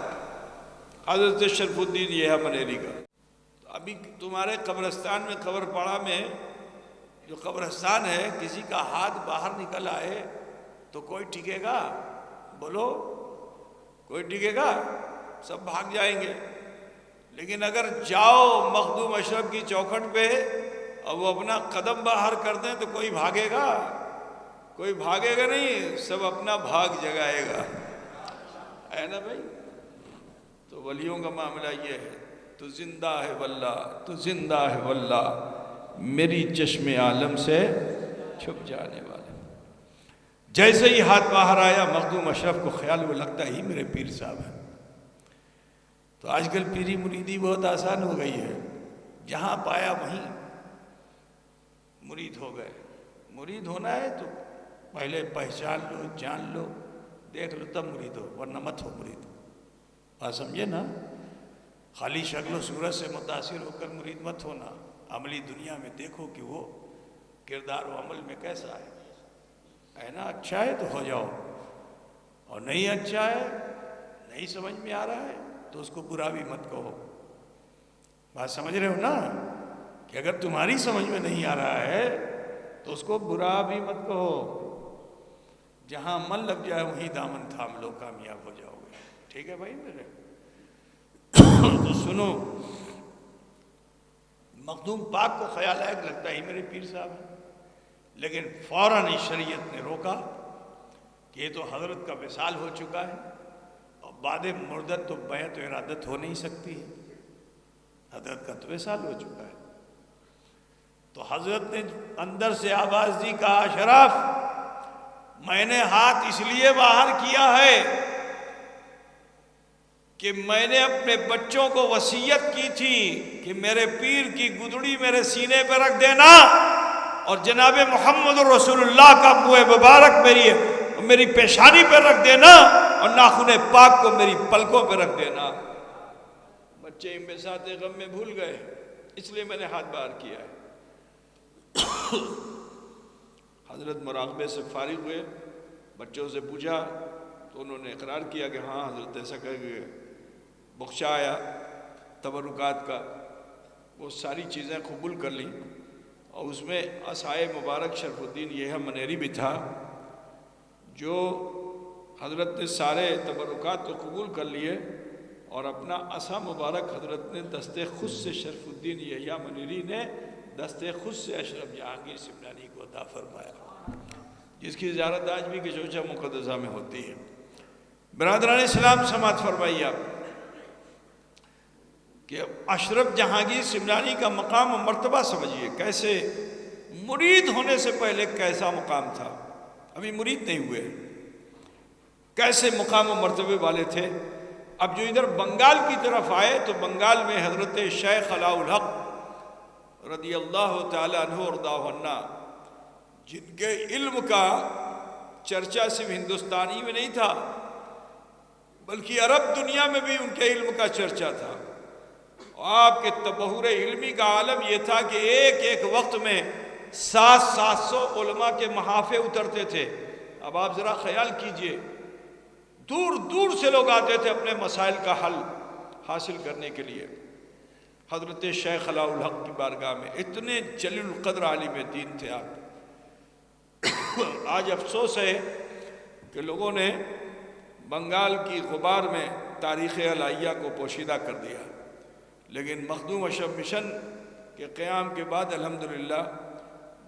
حضرت شرف الدین یہ ہے منیری کا۔ ابھی تمہارے قبرستان میں، قبر پاڑا میں جو قبرستان ہے، کسی کا ہاتھ باہر نکل آئے تو کوئی ٹکے گا؟ بولو، کوئی ٹکے گا؟ سب بھاگ جائیں گے۔ لیکن اگر جاؤ مخدوم اشرف کی چوکھٹ پہ اور وہ اپنا قدم باہر کر دیں تو کوئی بھاگے گا؟ کوئی بھاگے گا نہیں، سب اپنا بھاگ جگائے گا، ہے نا بھائی؟ تو ولیوں کا معاملہ یہ ہے، تو زندہ ہے واللہ، تو زندہ ہے واللہ، میری چشم عالم سے چھپ جانے والے۔ جیسے ہی ہاتھ باہر آیا مخدوم اشرف کو خیال وہ لگتا ہی میرے پیر صاحب ہیں۔ تو آج کل پیری مریدی بہت آسان ہو گئی ہے، جہاں پایا وہیں مرید ہو گئے۔ مرید ہونا ہے تو پہلے پہچان لو، جان لو، دیکھ لو، تب مرید ہو، ورنہ مت ہو مرید۔ بات سمجھے نا؟ خالی شکل و صورت سے متاثر ہو کر مرید مت ہونا، عملی دنیا میں دیکھو کہ وہ کردار و عمل میں کیسا ہے نا؟ اچھا ہے تو ہو جاؤ، اور نہیں اچھا ہے، نہیں سمجھ میں آ رہا ہے تو اس کو برا بھی مت کہو۔ بات سمجھ رہے ہو نا؟ کہ اگر تمہاری سمجھ میں نہیں آ رہا ہے تو اس کو برا بھی مت کہو، جہاں من لگ جائے وہیں دامن تھام لو، کامیاب ہو جاؤ گے۔ ٹھیک ہے بھائی میرے؟ تو سنو، مخدوم پاک کو خیال ہے کہ لگتا ہی میرے پیر صاحب ہیں، لیکن فوراً شریعت نے روکا کہ یہ تو حضرت کا وصال ہو چکا ہے، اور بعد مردت تو بیعت و ارادت ہو نہیں سکتی ہے، حضرت کا تو وصال ہو چکا ہے۔ تو حضرت نے اندر سے آواز دی، کہا اشرف میں نے ہاتھ اس لیے باہر کیا ہے کہ میں نے اپنے بچوں کو وصیت کی تھی کہ میرے پیر کی گدڑی میرے سینے پہ رکھ دینا، اور جناب محمد رسول اللہ کا منہ مبارک میری پیشانی پہ رکھ دینا، اور ناخن پاک کو میری پلکوں پہ رکھ دینا۔ بچے بساط غم میں بھول گئے، اس لیے میں نے ہاتھ باہر کیا ہے۔ حضرت مراقبے سے فارغ ہوئے، بچوں سے پوچھا تو انہوں نے اقرار کیا کہ ہاں حضرت ایسا کہہ گئے، بخشا آیا تبرکات کا، وہ ساری چیزیں قبول کر لیں، اور اس میں عصائے مبارک شرف الدین یہ منیری بھی تھا، جو حضرت نے سارے تبرکات تو قبول کر لیے، اور اپنا عصا مبارک حضرت نے دست خود سے شرف الدین یہ منیری نے دست خود سے اشرف جہانگیر سمنانی کو عطا فرمایا، جس کی زیارت آج بھی کشوچہ مقدسہ میں ہوتی ہے۔ برادران اسلام سماعت فرمائیے آپ کہ اشرف جہانگیر سمنانی کا مقام و مرتبہ سمجھیے، کیسے مرید ہونے سے پہلے کیسا مقام تھا، ابھی مرید نہیں ہوئے، کیسے مقام و مرتبے والے تھے۔ اب جو ادھر بنگال کی طرف آئے تو بنگال میں حضرت شیخ علاء الحق رضی اللہ تعالیٰ عنہ وارضاہ عنہ، جن کے علم کا چرچا صرف ہندوستانی میں نہیں تھا بلکہ عرب دنیا میں بھی ان کے علم کا چرچا تھا، آپ کے تبحر علمی کا عالم یہ تھا کہ ایک ایک وقت میں 700 علماء کے محافے اترتے تھے۔ اب آپ ذرا خیال کیجئے، دور دور سے لوگ آتے تھے اپنے مسائل کا حل حاصل کرنے کے لیے حضرت شیخ علاء الحق کی بارگاہ میں۔ اتنے جلیل القدر عالم دین تھے آپ۔ آج افسوس ہے کہ لوگوں نے بنگال کی غبار میں تاریخ الہیہ کو پوشیدہ کر دیا، لیکن مخدوم اشرف مشن کہ قیام کے بعد الحمدللہ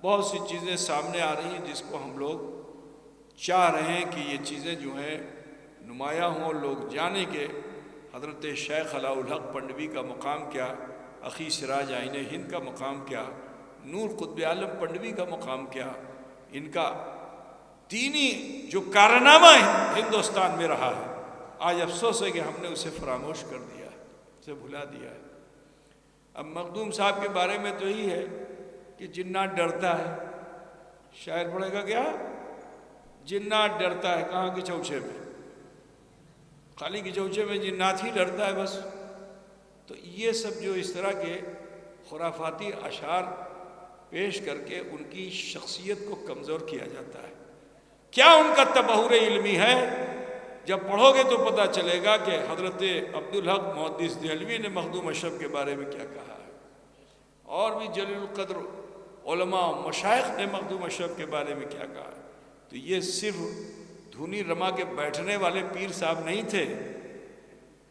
بہت سی چیزیں سامنے آ رہی ہیں جس کو ہم لوگ چاہ رہے ہیں کہ یہ چیزیں جو ہیں نمایاں ہوں، لوگ جانیں کہ حضرت شیخ علاء الحق پنڈوی کا مقام کیا، اخی سراج آئین ہند کا مقام کیا، نور قطب عالم پنڈوی کا مقام کیا، ان کا دینی جو کارنامہ ہندوستان میں رہا ہے، آج افسوس ہے کہ ہم نے اسے فراموش کر دیا ہے، اسے بھلا دیا ہے۔ اب مخدوم صاحب کے بارے میں تو یہی ہے کہ جنات ڈرتا ہے، شاعر پڑھے گا کیا؟ جنات ڈرتا ہے، کہاں کے چوچے میں؟ خالی کے چوچے میں جنات ہی ڈرتا ہے بس۔ تو یہ سب جو اس طرح کے خرافاتی اشعار پیش کر کے ان کی شخصیت کو کمزور کیا جاتا ہے۔ کیا ان کا تبحر علمی ہے؟ جب پڑھو گے تو پتہ چلے گا کہ حضرت عبدالحق محدث دہلوی نے مخدوم اشرف کے بارے میں کیا کہا ہے، اور بھی جلیل القدر علماء و مشائخ نے مخدوم اشرف کے بارے میں کیا کہا ہے۔ تو یہ صرف دھونی رما کے بیٹھنے والے پیر صاحب نہیں تھے،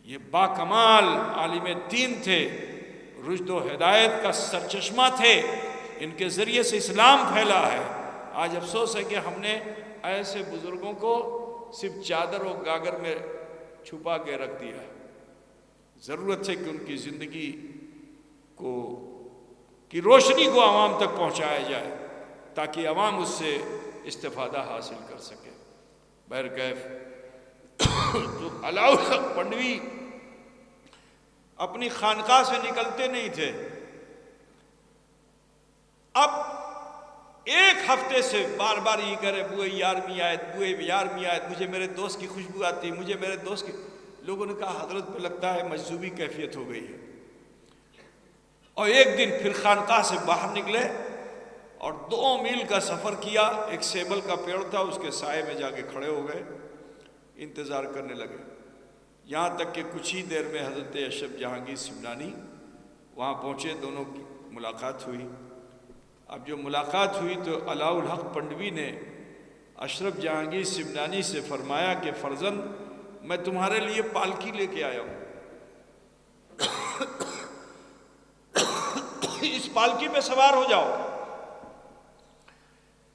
یہ باکمال عالم دین تھے، رشد و ہدایت کا سرچشمہ تھے، ان کے ذریعے سے اسلام پھیلا ہے۔ آج افسوس ہے کہ ہم نے ایسے بزرگوں کو صرف چادر و گاگر میں چھپا کے رکھ دیا ہے۔ ضرورت ہے کہ ان کی زندگی کی روشنی کو عوام تک پہنچایا جائے تاکہ عوام اس سے استفادہ حاصل کر سکے۔ بہرکیف تو علاء الحق پنڈوی اپنی خانقاہ سے نکلتے نہیں تھے۔ اب ایک ہفتے سے بار بار یہ کرے بوئے یارمی آیت، بوئے یارمی آیت، مجھے میرے دوست کی خوشبو آتی، مجھے میرے دوست کی۔ لوگوں نے کہا حضرت پہ لگتا ہے مجذوبی کیفیت ہو گئی ہے۔ اور ایک دن پھر خانقاہ سے باہر نکلے اور 2 میل کا سفر کیا، ایک سیبل کا پیڑ تھا، اس کے سائے میں جا کے کھڑے ہو گئے، انتظار کرنے لگے، یہاں تک کہ کچھ ہی دیر میں حضرت اشرف جہانگیر سمنانی وہاں پہنچے، دونوں کی ملاقات ہوئی۔ اب جو ملاقات ہوئی تو علاء الحق پنڈوی نے اشرف جہانگیر سمنانی سے فرمایا کہ فرزند، میں تمہارے لیے پالکی لے کے آیا ہوں، اس پالکی پہ سوار ہو جاؤ۔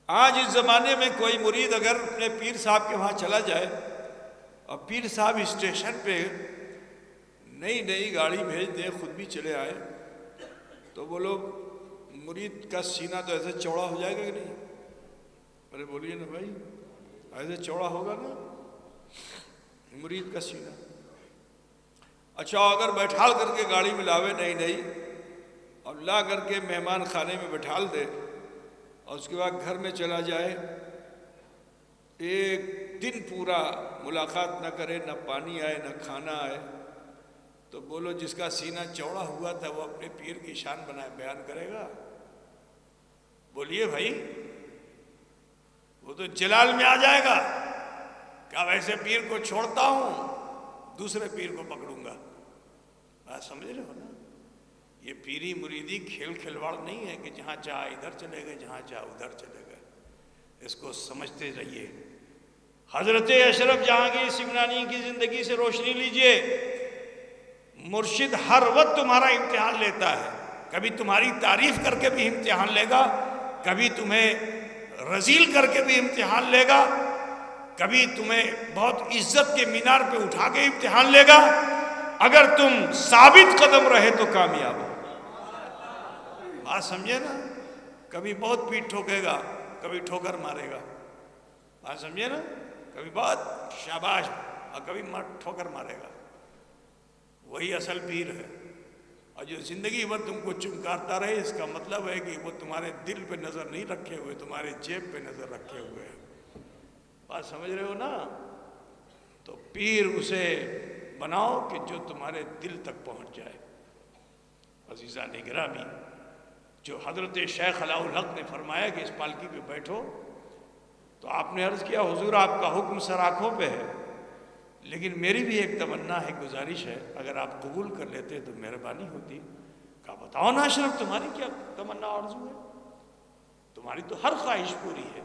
آج اس زمانے میں کوئی مرید اگر اپنے پیر صاحب کے وہاں چلا جائے اور پیر صاحب اسٹیشن پہ نئی گاڑی بھیج دیں، خود بھی چلے آئے، تو وہ لوگ مرید کا سینہ تو ایسے چوڑا ہو جائے گا کہ نہیں؟ ارے بولیے نا بھائی، ایسے چوڑا ہوگا نا مرید کا سینہ۔ اچھا اگر بیٹھال کر کے گاڑی میں لاوے نئی اور لا کر کے مہمان خانے میں بیٹھال دے اور اس کے بعد گھر میں چلا جائے، ایک دن پورا ملاقات نہ کرے، نہ پانی آئے نہ کھانا آئے، تو بولو جس کا سینہ چوڑا ہوا تھا وہ اپنے پیر کی شان بنائے بیان کرے گا؟ بولیے بھائی، وہ تو جلال میں آ جائے گا کہ اب ایسے پیر کو چھوڑتا ہوں، دوسرے پیر کو پکڑوں گا۔ بات سمجھ رہے ہو نا؟ یہ پیری مریدی کھیل کھلواڑ نہیں ہے کہ جہاں چاہا ادھر چلے گئے، جہاں چاہا ادھر چلے گئے، اس کو سمجھتے رہیے۔ حضرت اشرف جہانگیر سمنانی کی زندگی سے روشنی لیجئے۔ مرشد ہر وقت تمہارا امتحان لیتا ہے، کبھی تمہاری تعریف کر کے بھی امتحان لے گا، کبھی تمہیں رذیل کر کے بھی امتحان لے گا، کبھی تمہیں بہت عزت کے مینار پہ اٹھا کے امتحان لے گا۔ اگر تم ثابت قدم رہے تو کامیاب ہو۔ بات سمجھے نا؟ کبھی بہت پیٹ ٹھوکے گا، کبھی ٹھوکر مارے گا۔ بات سمجھے نا؟ کبھی بہت شاباش اور کبھی ٹھوکر مارے گا۔ وہی اصل پیر ہے۔ اور جو زندگی بھر تم کو چمکارتا رہے، اس کا مطلب ہے کہ وہ تمہارے دل پہ نظر نہیں رکھے ہوئے، تمہارے جیب پہ نظر رکھے ہوئے ہیں۔ بات سمجھ رہے ہو نا؟ تو پیر اسے بناؤ کہ جو تمہارے دل تک پہنچ جائے۔ عزیزان گرامی، جو حضرت شیخ علاء الحق نے فرمایا کہ اس پالکی پہ بیٹھو، تو آپ نے عرض کیا حضور آپ کا حکم سر آنکھوں پہ ہے، لیکن میری بھی ایک تمنا ہے، گزارش ہے، اگر آپ قبول کر لیتے تو مہربانی ہوتی۔ کہا بتاؤ نا اشرف، تمہاری کیا تمنا آرزو ہے؟ تمہاری تو ہر خواہش پوری ہے۔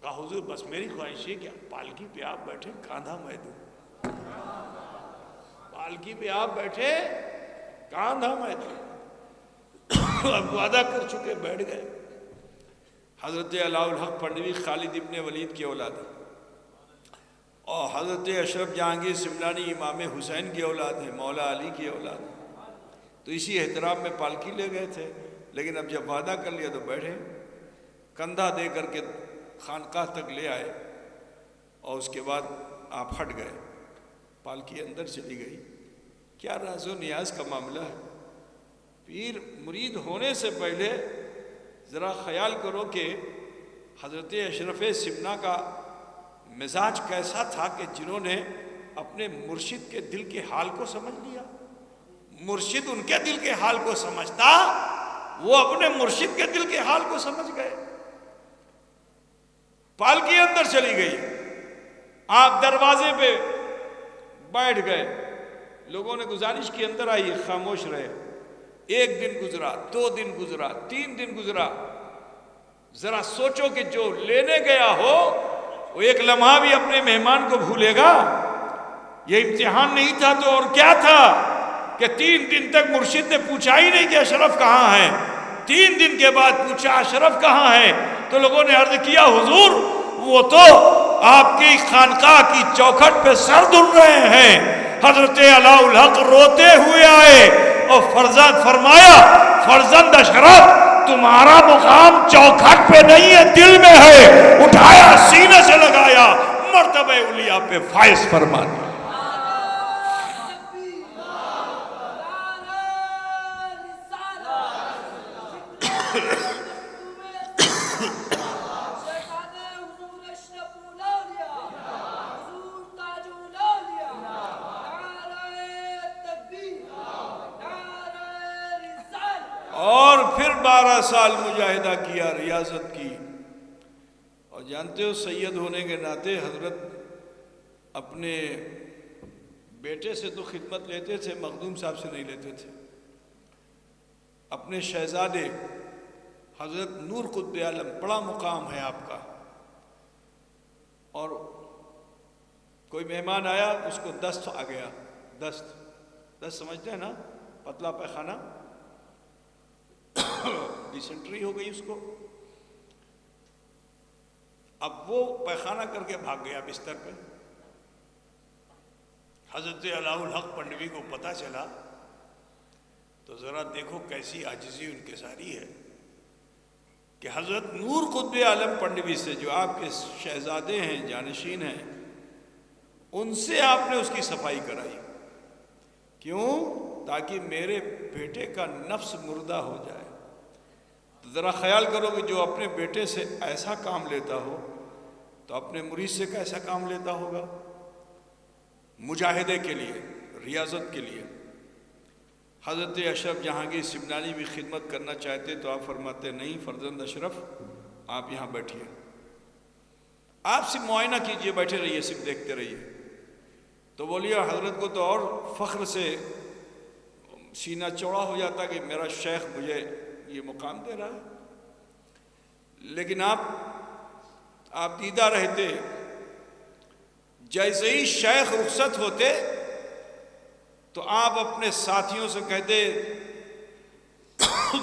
کہا حضور بس میری خواہش یہ کہ پالکی پہ آپ بیٹھے، کاندھا میں دوں۔ پالکی پہ آپ بیٹھے، کاندھا میں دوں۔ اب وعدہ کر چکے، بیٹھ گئے۔ حضرت علاء الحق پنڈوی خالد ابن ولید کی اولاد ہے، اور حضرت اشرف جہانگیر سمنانی امام حسین کی اولاد ہے، مولا علی کی اولاد ہے۔ تو اسی احترام میں پالکی لے گئے تھے، لیکن اب جب وعدہ کر لیا تو بیٹھے، کندھا دے کر کے خانقاہ تک لے آئے، اور اس کے بعد آپ ہٹ گئے، پالکی اندر چلی گئی۔ کیا راز و نیاز کا معاملہ ہے۔ پیر مرید ہونے سے پہلے ذرا خیال کرو کہ حضرت اشرف سمنا کا مزاج کیسا تھا کہ جنہوں نے اپنے مرشد کے دل کے حال کو سمجھ لیا۔ مرشد ان کے دل کے حال کو سمجھتا، وہ اپنے مرشد کے دل کے حال کو سمجھ گئے۔ پالکی اندر چلی گئی، آپ دروازے پہ بیٹھ گئے، لوگوں نے گزارش کی اندر آئیے، خاموش رہے۔ ایک دن گزرا، 2 دن گزرا، 3 دن گزرا۔ ذرا سوچو کہ جو لینے گیا ہو وہ ایک لمحہ بھی اپنے مہمان کو بھولے گا؟ یہ امتحان نہیں تھا تو اور کیا تھا کہ 3 دن تک مرشد نے پوچھا ہی نہیں کہ اشرف کہاں ہے۔ 3 دن کے بعد پوچھا اشرف کہاں ہے، تو لوگوں نے عرض کیا حضور وہ تو آپ کی خانقاہ کی چوکھٹ پہ سر دھل رہے ہیں۔ حضرت علاء الحق روتے ہوئے آئے اور فرمایا فرزند اشرف تمہارا مقام چوکھٹ پہ نہیں ہے، دل میں ہے۔ اٹھایا سینے سے لگایا، مرتبہ اولیاء پہ فائز فرما دیا۔ اور پھر 12 سال مجاہدہ کیا، ریاضت کی۔ اور جانتے ہو سید ہونے کے ناطے حضرت اپنے بیٹے سے تو خدمت لیتے تھے، مخدوم صاحب سے نہیں لیتے تھے۔ اپنے شہزادے حضرت نور قطب عالم، بڑا مقام ہے آپ کا، اور کوئی مہمان آیا اس کو دست آ گیا، دست سمجھتے ہیں نا، پتلا پیخانہ، ڈیسنٹری ہو گئی اس کو۔ اب وہ پیخانہ کر کے بھاگ گیا بستر پہ۔ حضرت علاء الحق پنڈوی کو پتہ چلا تو ذرا دیکھو کیسی عاجزی ان کے ساری ہے کہ حضرت نور قطب عالم پنڈوی سے جو آپ کے شہزادے ہیں، جانشین ہیں، ان سے آپ نے اس کی صفائی کرائی۔ کیوں؟ تاکہ میرے بیٹے کا نفس مردہ ہو جائے۔ ذرا خیال کرو کہ جو اپنے بیٹے سے ایسا کام لیتا ہو تو اپنے مرید سے کیسا کام لیتا ہوگا؟ مجاہدے کے لیے، ریاضت کے لیے۔ حضرت اشرف جہانگیر سمنانی بھی خدمت کرنا چاہتے تو آپ فرماتے نہیں فرزند اشرف آپ یہاں بیٹھیے، آپ صرف معائنہ کیجئے، بیٹھے رہیے، صرف دیکھتے رہیے۔ تو بولیے حضرت کو تو اور فخر سے سینہ چوڑا ہو جاتا کہ میرا شیخ مجھے یہ مقام دے رہا ہے، لیکن آپ دیدہ رہتے۔ جیسے ہی شیخ رخصت ہوتے تو آپ اپنے ساتھیوں سے کہتے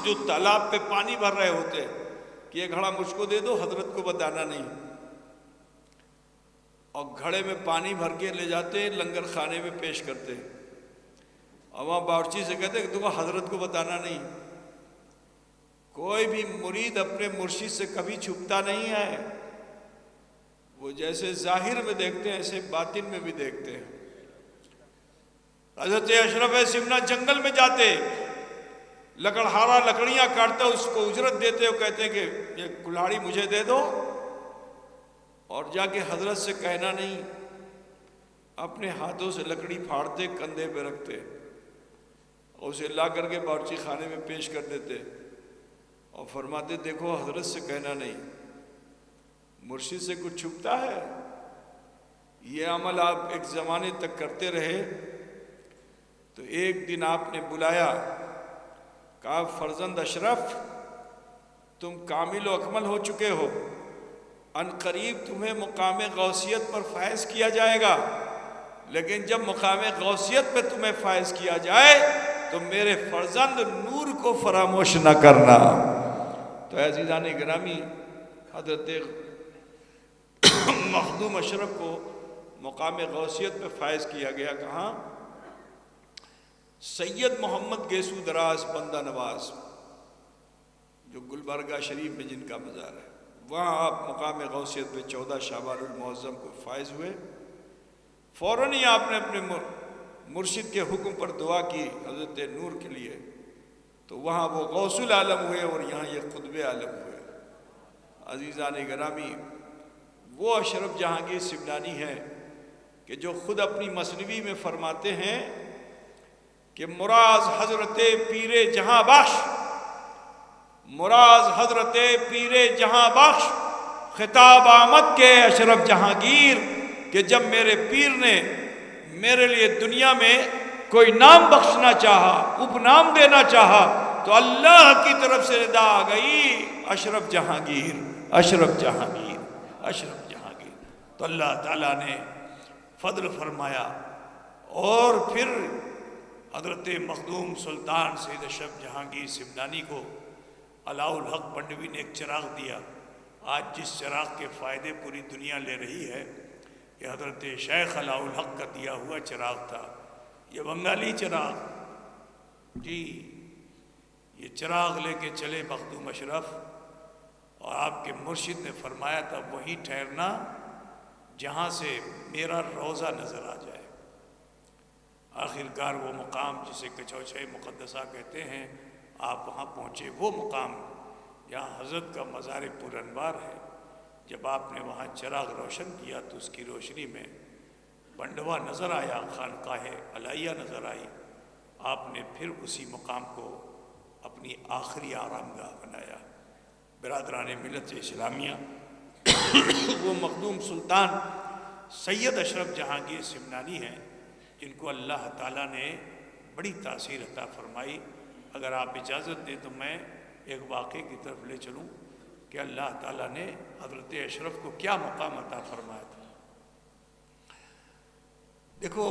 جو تالاب پہ پانی بھر رہے ہوتے کہ یہ گھڑا مجھ کو دے دو، حضرت کو بتانا نہیں۔ اور گھڑے میں پانی بھر کے لے جاتے، لنگر خانے میں پیش کرتے، اور وہاں باورچی سے کہتے کہ تم حضرت کو بتانا نہیں۔ کوئی بھی مرید اپنے مرشد سے کبھی چھپتا نہیں ہے، وہ جیسے ظاہر میں دیکھتے ہیں ایسے باطن میں بھی دیکھتے ہیں۔ حضرت اشرف سمنا جنگل میں جاتے، لکڑہارا لکڑیاں کاٹتا، اس کو اجرت دیتے، وہ کہتے ہیں کہ یہ کلاڑی مجھے دے دو، اور جا کے حضرت سے کہنا نہیں، اپنے ہاتھوں سے لکڑی پھاڑتے، کندھے پہ رکھتے، اور اسے لا کر کے باورچی خانے میں پیش کر دیتے، اور فرماتے دیکھو حضرت سے کہنا نہیں، مرشد سے کچھ چھپتا ہے۔ یہ عمل آپ ایک زمانے تک کرتے رہے تو ایک دن آپ نے بلایا، کہا فرزند اشرف تم کامل و اکمل ہو چکے ہو، ان قریب تمہیں مقام غوثیت پر فائز کیا جائے گا، لیکن جب مقام غوثیت پہ تمہیں فائز کیا جائے تو میرے فرزند نور کو فراموش نہ کرنا۔ تو عزیزان گرامی، حضرت مخدوم اشرف کو مقام غوثیت پہ فائز کیا گیا۔ کہاں؟ سید محمد گیسو دراز بندہ نواز، جو گلبرگہ شریف میں جن کا مزار ہے، وہاں آپ مقام غوثیت پہ 14 شعبان المعظم کو فائز ہوئے۔ فوراً ہی آپ نے اپنے مرشد کے حکم پر دعا کی حضرت نور کے لیے، تو وہاں وہ غوث العالم ہوئے اور یہاں یہ قطب عالم ہوئے۔ عزیزان گرامی، وہ اشرف جہانگیر سمنانی ہے کہ جو خود اپنی مثنوی میں فرماتے ہیں کہ مراز حضرت پیر جہاں بخش، مراز حضرت پیر جہاں بخش، خطاب آمد کے اشرف جہانگیر، کہ جب میرے پیر نے میرے لیے دنیا میں کوئی نام بخشنا چاہا، اپنام دینا چاہا، تو اللہ کی طرف سے ندا آ گئی، اشرف جہانگیر، اشرف جہانگیر، اشرف جہانگیر۔ تو اللہ تعالیٰ نے فضل فرمایا، اور پھر حضرت مخدوم سلطان سید اشرف جہانگیر سمنانی کو علاء الحق بنڈوی نے ایک چراغ دیا۔ آج جس چراغ کے فائدے پوری دنیا لے رہی ہے، یہ حضرت شیخ علاء الحق کا دیا ہوا چراغ تھا۔ یہ بنگالی چراغ، جی یہ چراغ لے کے چلے مخدوم اشرف، اور آپ کے مرشد نے فرمایا تھا وہیں ٹھہرنا جہاں سے میرا روضہ نظر آ جائے۔ آخرکار وہ مقام جسے کچوچھے مقدسہ کہتے ہیں، آپ وہاں پہنچے۔ وہ مقام جہاں حضرت کا مزار پر انوار ہے، جب آپ نے وہاں چراغ روشن کیا تو اس کی روشنی میں بنڈوا نظر آیا، خانقاہ علیہ نظر آئی۔ آپ نے پھر اسی مقام کو اپنی آخری آرام گاہ بنایا۔ برادران ملت اسلامیہ، وہ مخدوم سلطان سید اشرف جہانگیر سمنانی ہیں جن کو اللہ تعالیٰ نے بڑی تاثیر عطا فرمائی۔ اگر آپ اجازت دیں تو میں ایک واقعے کی طرف لے چلوں کہ اللہ تعالیٰ نے حضرت اشرف کو کیا مقام عطا فرمایا تھا۔ دیکھو،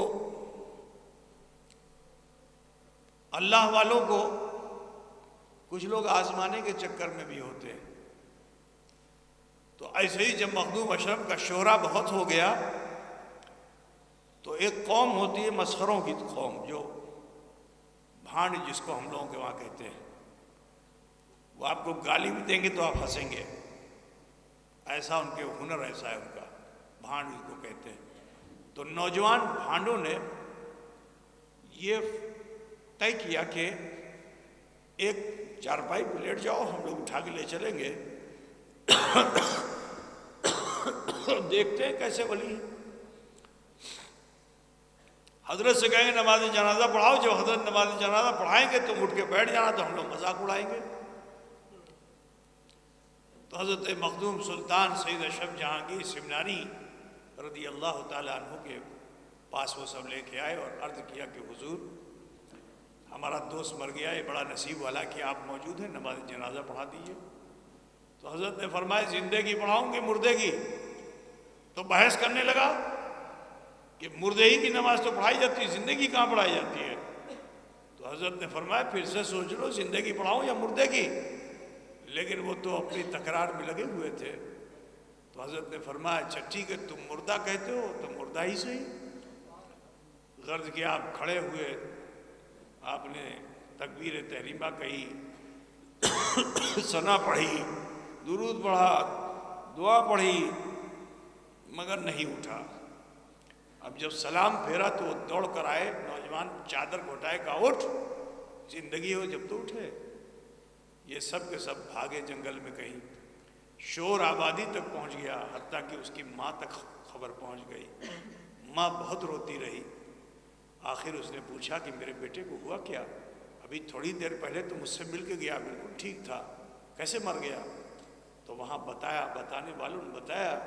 اللہ والوں کو کچھ لوگ آزمانے کے چکر میں بھی ہوتے ہیں۔ تو ایسے ہی جب مخدوم اشرف کا شہرہ بہت ہو گیا تو ایک قوم ہوتی ہے مسخروں کی قوم، جو بھانڈ جس کو ہم لوگوں کے وہاں کہتے ہیں، وہ آپ کو گالی بھی دیں گے تو آپ ہنسیں گے، ایسا ان کے ہنر ایسا ہے ان کا، بھانڈ جس کو کہتے ہیں۔ تو نوجوان بھانڈوں نے یہ طے کیا کہ ایک چارپائی پہ لیٹ جاؤ، ہم لوگ اٹھا کے لے چلیں گے، دیکھتے ہیں کیسے ولی ہیں۔ حضرت سے کہیں گے نماز جنازہ پڑھاؤ، جب حضرت نماز جنازہ پڑھائیں گے تم اٹھ کے بیٹھ جانا، تو ہم لوگ مذاق اڑائیں گے۔ تو حضرت مخدوم سلطان سید اشرف جہانگیر سمنانی رضی اللہ تعالیٰ عنہ کے پاس وہ سب لے کے آئے اور عرض کیا کہ حضور، ہمارا دوست مر گیا، یہ بڑا نصیب والا کہ آپ موجود ہیں، نماز جنازہ پڑھا دیجیے۔ تو حضرت نے فرمایا زندے کی پڑھاؤں گے مردے کی؟ تو بحث کرنے لگا کہ مردے ہی کی نماز تو پڑھائی جاتی ہے، زندگی کہاں پڑھائی جاتی ہے؟ تو حضرت نے فرمایا پھر سے سوچ لو، زندگی پڑھاؤں یا مردے کی؟ لیکن وہ تو اپنی تکرار میں لگے ہوئے تھے۔ تو حضرت نے فرمایا اچھا ٹھیک ہے، تم مردہ کہتے ہو تو مردہ ہی صحیح۔ غرض کہ آپ کھڑے ہوئے، آپ نے تکبیر تحریمہ کہی، ثنا پڑھی، درود پڑھا، دعا پڑھی، مگر نہیں اٹھا۔ اب جب سلام پھیرا تو وہ دوڑ کر آئے، نوجوان چادر کو اٹھائے، کہا اٹھ، زندگی ہو جب تو اٹھے۔ یہ سب کے سب بھاگے جنگل میں کہیں، شور آبادی تک پہنچ گیا، حتیٰ کہ اس کی ماں تک خبر پہنچ گئی۔ ماں بہت روتی رہی۔ آخر اس نے پوچھا کہ میرے بیٹے کو ہوا کیا؟ ابھی تھوڑی دیر پہلے تو مجھ سے مل کے گیا، بالکل ٹھیک تھا، کیسے مر گیا؟ تو وہاں بتانے والوں نے بتایا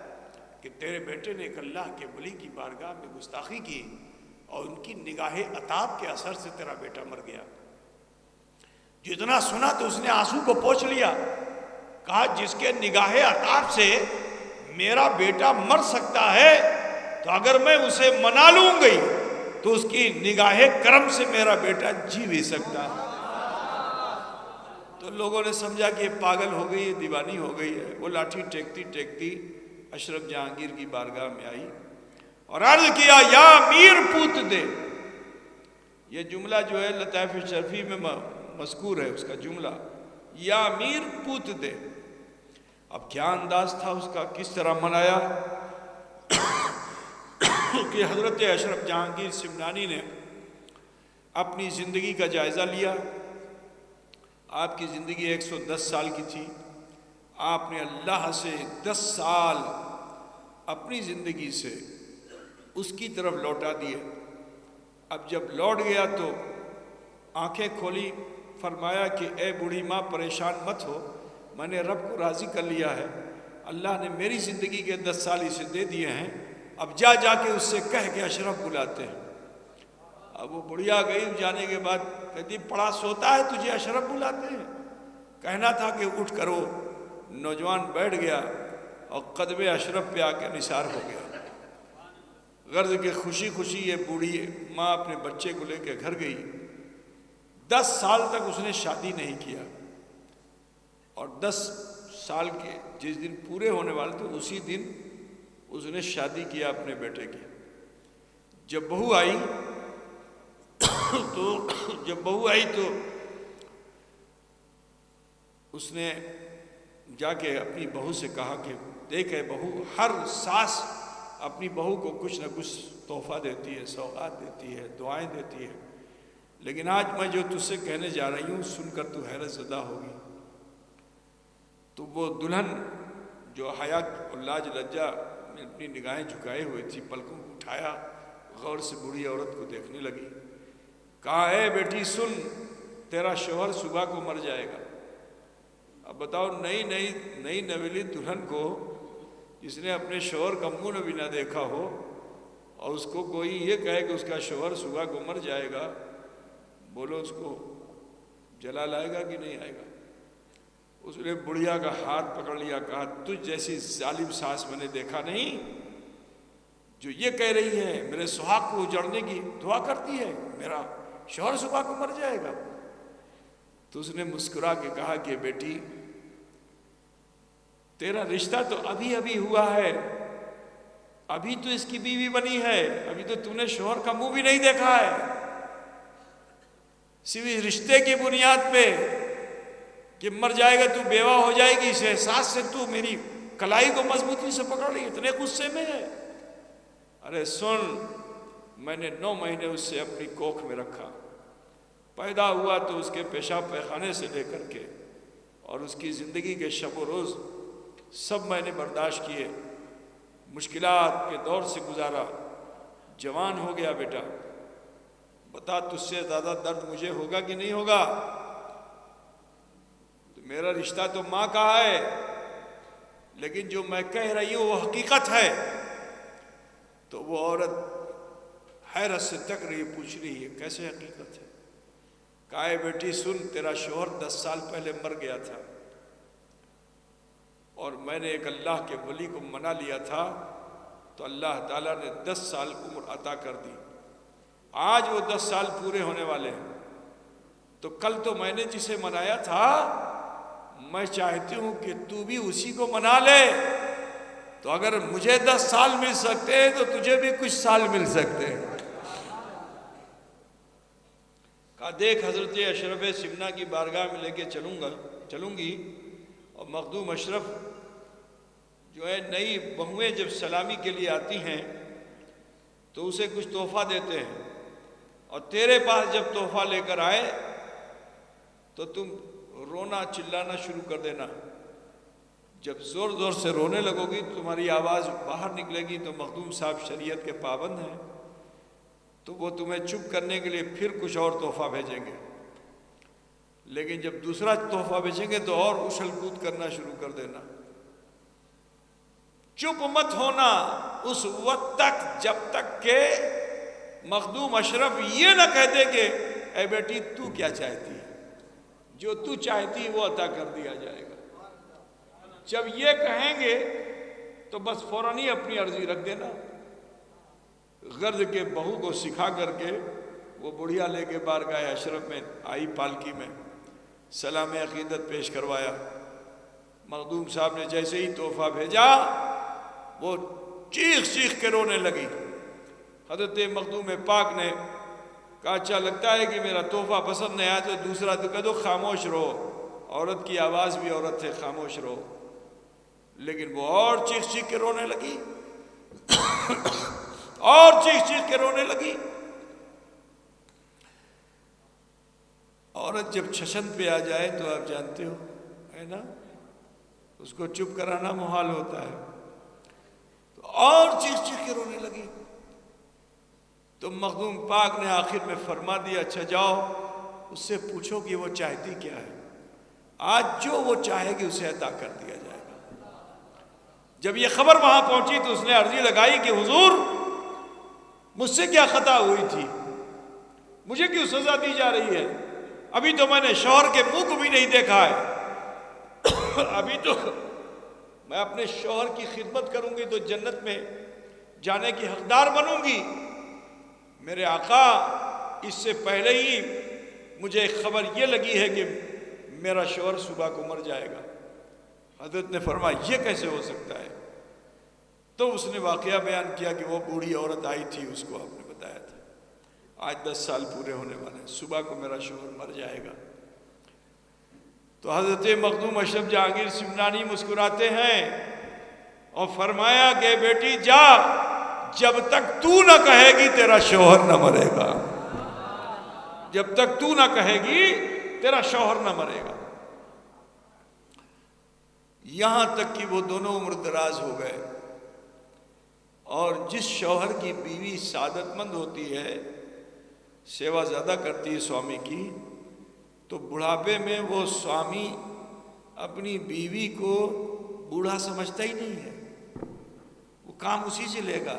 کہ تیرے بیٹے نے ایک اللہ کے ولی کی بارگاہ میں گستاخی کی اور ان کی نگاہ عتاب کے اثر سے تیرا بیٹا مر گیا۔ جتنا سنا تو اس نے آنسو کو پوچھ لیا، کہا جس کے نگاہ عتاب سے میرا بیٹا مر سکتا ہے تو اگر میں اسے منا لوں گی تو اس کی نگاہ کرم سے میرا بیٹا جی بھی سکتا ہے۔ تو لوگوں نے سمجھا کہ یہ پاگل ہو گئی ہے، دیوانی ہو گئی ہے۔ وہ لاٹھی ٹیکتی ٹیکتی اشرف جہانگیر کی بارگاہ میں آئی اور عرض کیا یا میر پوت دے۔ یہ جملہ جو ہے لطائف شرفی میں مذکور ہے، اس کا جملہ یا میر پوت دے۔ اب کیا انداز تھا اس کا، کس طرح منایا کہ حضرت اشرف جہانگیر سمنانی نے اپنی زندگی کا جائزہ لیا۔ آپ کی زندگی 110 سال کی تھی، آپ نے اللہ سے 10 سال اپنی زندگی سے اس کی طرف لوٹا دیے۔ اب جب لوٹ گیا تو آنکھیں کھولی، فرمایا کہ اے بوڑھی ماں پریشان مت ہو، میں نے رب کو راضی کر لیا ہے، اللہ نے میری زندگی کے 10 سال اسے دے دیے ہیں، اب جا کے اس سے کہہ کے اشرف بلاتے ہیں۔ اب وہ بڑھیا گئی، جانے کے بعد کہتی پڑا سوتا ہے تجھے اشرف بلاتے ہیں، کہنا تھا کہ اٹھ کرو۔ نوجوان بیٹھ گیا اور قدم اشرف پہ آ کے نثار ہو گیا۔ غرض کہ خوشی خوشی یہ بوڑھی ماں اپنے بچے کو لے کے گھر گئی۔ 10 سال تک اس نے شادی نہیں کیا، اور 10 سال کے جس دن پورے ہونے والے تھے اسی دن اس نے شادی کیا اپنے بیٹے کی۔ جب بہو آئی تو اس نے جا کے اپنی بہو سے کہا کہ دیکھے بہو، ہر ساس اپنی بہو کو کچھ نہ کچھ تحفہ دیتی ہے، سوغات دیتی ہے، دعائیں دیتی ہے، لیکن آج میں جو تجھ سے کہنے جا رہی ہوں سن کر تو حیرت زدہ ہوگی۔ تو وہ دلہن جو حیا اور لاج لجہ میں اپنی نگاہیں جھکائے ہوئی تھی، پلکوں کو اٹھایا، غور سے بوڑھی عورت کو دیکھنے لگی، کہا اے بیٹی سن، تیرا شوہر صبح کو مر جائے گا۔ اب بتاؤ نئی نویلی دلہن کو، جس نے اپنے شوہر کا منہ بھی نہ دیکھا ہو، اور اس کو کوئی یہ کہے کہ اس کا شوہر صبح کو مر جائے گا، بولو اس کو جلال آئے گا کہ نہیں آئے گا؟ اس نے بڑھیا کا ہاتھ پکڑ لیا، کہا تجھ جیسی ظالم ساس میں نے دیکھا نہیں، جو یہ کہہ رہی ہے میرے سہاگ کو اجڑنے کی دعا کرتی ہے، میرا شوہر صبح کو مر جائے گا۔ تو اس نے مسکرا کے کہا کہ بیٹی تیرا رشتہ تو ابھی ابھی ہوا ہے، ابھی تو اس کی بیوی بنی ہے، ابھی تو نے شوہر کا منہ بھی نہیں دیکھا ہے، صرف رشتے کی بنیاد پہ کہ مر جائے گا تو بیوہ ہو جائے گی، اس احساس سے تو میری کلائی کو مضبوطی سے پکڑ لی، اتنے غصے میں ہے۔ ارے سن، میں نے 9 مہینے اس سے اپنی کوکھ میں رکھا، پیدا ہوا تو اس کے پیشاب پیخانے سے لے کر کے اور اس کی زندگی کے شب و روز سب میں نے برداشت کیے، مشکلات کے دور سے گزارا، جوان ہو گیا بیٹا، بتا تجھ سے زیادہ درد مجھے ہوگا کہ نہیں ہوگا؟ تو میرا رشتہ تو ماں کا ہے، لیکن جو میں کہہ رہی ہوں وہ حقیقت ہے۔ تو وہ عورت حیرت سے تک رہی، پوچھ رہی ہے کیسے حقیقت ہے؟ کہا ہے بیٹی سن، تیرا شوہر 10 سال پہلے مر گیا تھا، اور میں نے ایک اللہ کے ولی کو منا لیا تھا، تو اللہ تعالیٰ نے 10 سال عمر عطا کر دی، آج وہ 10 سال پورے ہونے والے ہیں، تو کل تو میں نے جسے منایا تھا، میں چاہتی ہوں کہ تو بھی اسی کو منا لے، تو اگر مجھے 10 سال مل سکتے ہیں تو تجھے بھی کچھ سال مل سکتے ہیں۔ کہا دیکھ حضرت اشرف سمنا کی بارگاہ میں لے کے چلوں گی، اور مخدوم اشرف جو ہے نئی بہویں جب سلامی کے لیے آتی ہیں تو اسے کچھ تحفہ دیتے ہیں، اور تیرے پاس جب تحفہ لے کر آئے تو تم رونا چلانا شروع کر دینا، جب زور زور سے رونے لگو گی تمہاری آواز باہر نکلے گی تو مخدوم صاحب شریعت کے پابند ہیں، تو وہ تمہیں چپ کرنے کے لیے پھر کچھ اور تحفہ بھیجیں گے، لیکن جب دوسرا تحفہ بھیجیں گے تو اور اچھل کود کرنا شروع کر دینا، چپ مت ہونا اس وقت تک جب تک کہ مخدوم اشرف یہ نہ کہہ دے کہ اے بیٹی تو کیا چاہتی ہے، جو تو چاہتی ہے وہ عطا کر دیا جائے گا۔ جب یہ کہیں گے تو بس فوراً ہی اپنی عرضی رکھ دینا، غرض کے بہو کو سکھا کر کے وہ بڑھیا لے کے بارگاہ اشرف میں آئی پالکی میں، سلام عقیدت پیش کروایا۔ مخدوم صاحب نے جیسے ہی تحفہ بھیجا وہ چیخ چیخ کے رونے لگی۔ حضرت مخدوم پاک نے کہا اچھا لگتا ہے کہ میرا تحفہ پسند نہیں آیا تو دوسرا تو کہہ دو خاموش رہو، عورت کی آواز بھی عورت ہے، خاموش رہو۔ لیکن وہ اور چیخ چیخ کے رونے لگی اور چیخ چیخ کے رونے لگی۔ عورت جب چھشن پہ آ جائے تو آپ جانتے ہو ہے نا، اس کو چپ کرانا محال ہوتا ہے، تو اور چیخ چیخ کے رونے لگی۔ تو مخدوم پاک نے آخر میں فرما دیا اچھا جاؤ اس سے پوچھو کہ وہ چاہتی کیا ہے، آج جو وہ چاہے گی اسے عطا کر دیا جائے گا۔ جب یہ خبر وہاں پہنچی تو اس نے عرضی لگائی کہ حضور مجھ سے کیا خطا ہوئی تھی، مجھے کیوں سزا دی جا رہی ہے؟ ابھی تو میں نے شوہر کے منہ کو بھی نہیں دیکھا ہے، ابھی تو میں اپنے شوہر کی خدمت کروں گی تو جنت میں جانے کی حقدار بنوں گی۔ میرے آقا اس سے پہلے ہی مجھے خبر یہ لگی ہے کہ میرا شوہر صبح کو مر جائے گا۔ حضرت نے فرمایا یہ کیسے ہو سکتا ہے؟ تو اس نے واقعہ بیان کیا کہ وہ بوڑھی عورت آئی تھی، اس کو آپ نے بتایا تھا آج 10 سال پورے ہونے والے ہیں، صبح کو میرا شوہر مر جائے گا۔ تو حضرت مخدوم اشرف جہانگیر سمنانی مسکراتے ہیں اور فرمایا کہ بیٹی جا، جب تک تو نہ کہے گی تیرا شوہر نہ مرے گا، جب تک تو نہ کہے گی تیرا شوہر نہ مرے گا۔ یہاں تک کہ وہ دونوں عمر دراز ہو گئے، اور جس شوہر کی بیوی سعادت مند ہوتی ہے، سیوا زیادہ کرتی ہے سوامی کی، تو بڑھاپے میں وہ سوامی اپنی بیوی کو بوڑھا سمجھتا ہی نہیں ہے، وہ کام اسی سے لے گا،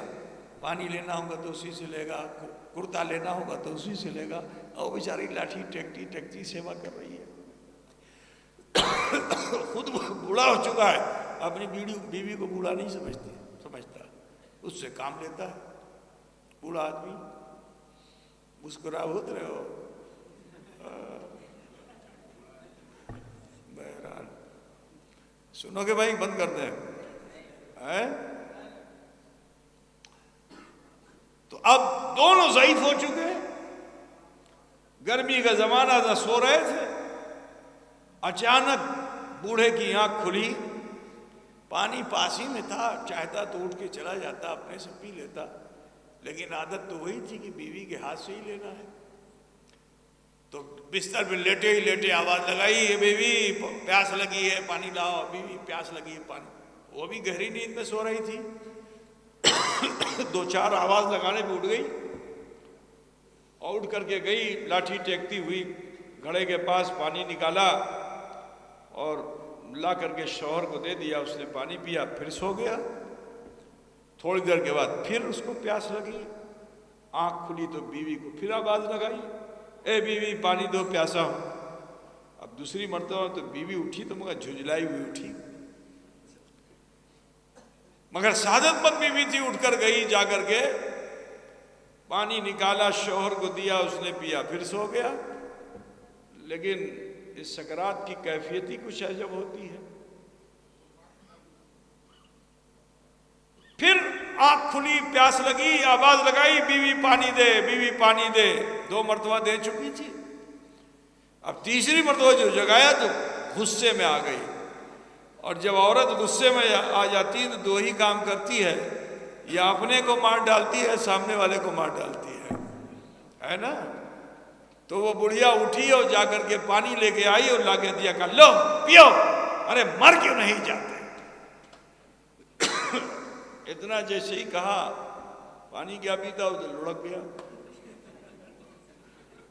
پانی لینا ہوگا تو اسی سے لے گا، کرتا لینا ہوگا تو اسی سے لے گا، اور بیچاری لاٹھی ٹیکتی سیوا کر رہی ہے۔ خود بوڑھا ہو چکا ہے، اپنی بیوی کو بوڑھا نہیں سمجھتا، اس سے کام لیتا ہے۔ بوڑھا آدمی مسکرا ہوت رہے ہو، بہرحال سنو کہ بھائی بند کر دیں۔ تو اب دونوں ضعیف ہو چکے، گرمی کا زمانہ تھا، سو رہے تھے، اچانک بوڑھے کی آنکھ کھلی، پانی پاس ہی میں تھا، چاہتا تو اٹھ کے چلا جاتا اپنے سے پی لیتا، لیکن عادت تو وہی تھی کہ بیوی کے ہاتھ سے ہی لینا ہے۔ تو بستر پہ لیٹے ہی لیٹے آواز لگائی ہے بیوی پیاس لگی ہے پانی لاؤ، بیوی پیاس لگی ہے پانی، وہ بھی گہری نیند میں سو رہی تھی۔ 2-4 آواز لگانے پہ اٹھ گئی، اور اٹھ کر کے گئی، لاٹھی ٹیکتی ہوئی گھڑے کے پاس پانی نکالا اور لا کر کے شوہر کو دے دیا، اس نے پانی پیا، پھر سو گیا۔ تھوڑی دیر کے بعد پھر اس کو پیاس لگی، آنکھ کھلی تو بیوی کو پھر آواز لگائی، اے بیوی پانی دو پیاسا ہوں۔ اب دوسری مرتبہ تو بیوی اٹھی تو مگر جھنجھلائی ہوئی اٹھی، مگر سعادت مند بیوی تھی، اٹھ کر گئی، جا کر کے پانی نکالا، شوہر کو دیا، اس نے پیا، پھر سو گیا۔ لیکن اس سکرات کی کیفیت ہی کچھ عجب ہوتی ہے۔ پھر آنکھ کھلی، پیاس لگی، آواز لگائی بیوی پانی دے، بیوی پانی دے، 2 مرتبہ دے چکی تھی۔ اب تیسری مرتبہ جو جگایا تو غصے میں آ گئی، اور جب عورت غصے میں آ جاتی تو 2 ہی کام کرتی ہے، یا اپنے کو مار ڈالتی ہے، سامنے والے کو مار ڈالتی ہے نا۔ تو وہ بڑھیا اٹھی اور جا کر کے پانی لے کے آئی اور لا کے دیا، کہا لو پیو، ارے مر کیوں نہیں جاتے؟ اتنا جیسے ہی کہا پانی کیا پیتا ہو تو لڑک گیا،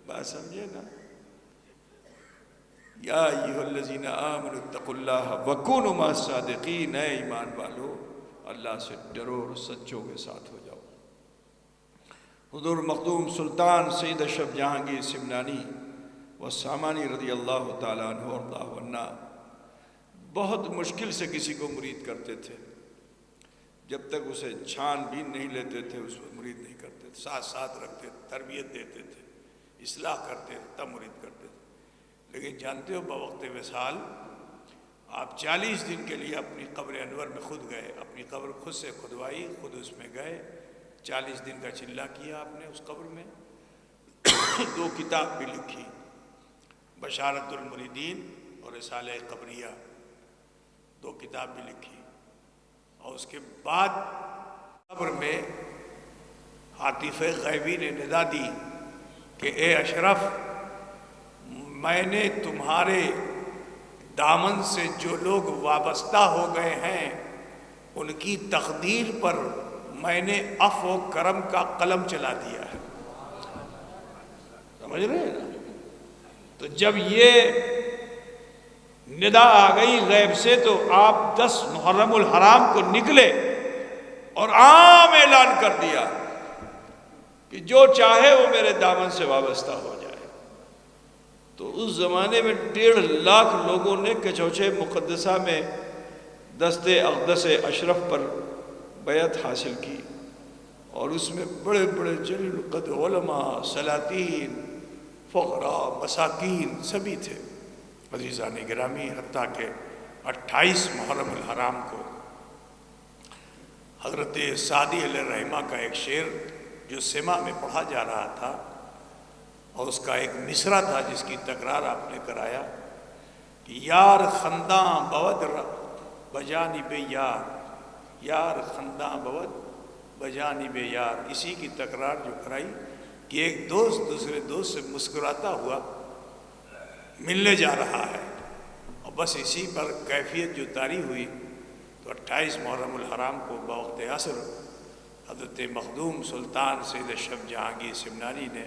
بات سمجھے نا۔ یا ایھا الذین آمنوا اتقوا اللہ وکونوا مع الصادقین، اے ایمان والو اللہ سے ڈرو اور سچوں کے ساتھ ہو جاؤ۔ حضور مخدوم سلطان سید اشرف جہانگیر سمنانی والسامانی رضی اللہ تعالیٰ عنہ وارضاہ عنا بہت مشکل سے کسی کو مرید کرتے تھے، جب تک اسے چھان بین نہیں لیتے تھے اس کو مرید نہیں کرتے۔ ساتھ ساتھ رکھتے تھے، تربیت دیتے تھے، اصلاح کرتے تھے، تمرید کرتے تھے. لیکن جانتے ہو بوقت وصال آپ 40 دن کے لیے اپنی قبر انور میں خود گئے، اپنی قبر خود سے کھدوائی، خود اس میں گئے، 40 دن کا چلہ کیا آپ نے اس قبر میں. 2 کتاب بھی لکھی، بشارت المریدین اور رسالہ قبریہ، 2 کتاب بھی لکھی. اور اس کے بعد قبر میں عاطف غیبی نے ندا دی کہ اے اشرف، میں نے تمہارے دامن سے جو لوگ وابستہ ہو گئے ہیں ان کی تقدیر پر میں نے عفو و کرم کا قلم چلا دیا ہے. سمجھ رہے ہیں نا؟ تو جب یہ ندا آ گئی غیب سے تو آپ 10 محرم الحرام کو نکلے اور عام اعلان کر دیا کہ جو چاہے وہ میرے دامن سے وابستہ ہو جائے. تو اس زمانے میں 1.5 لاکھ لوگوں نے کچوچے مقدسہ میں دست اقدس اشرف پر بیعت حاصل کی، اور اس میں بڑے بڑے جلیل القدر علماء، سلاطین، فقراء، مساکین سبھی تھے. عزیزان گرامی، حتیٰ کہ 28 محرم الحرام کو حضرت سعدی علیہ الرحمہ کا ایک شعر جو سما میں پڑھا جا رہا تھا، اور اس کا ایک مصرع تھا جس کی تکرار آپ نے کرایا کہ یار خنداں بود بجانب یار، یار خنداں بود بجانب یار. اسی کی تکرار جو کرائی کہ ایک دوست دوسرے دوست سے مسکراتا ہوا ملنے جا رہا ہے، اور بس اسی پر کیفیت جو طاری ہوئی. تو 28 محرم الحرام کو بوقت عصر حضرت مخدوم سلطان سید اشرف جہانگیر سمنانی نے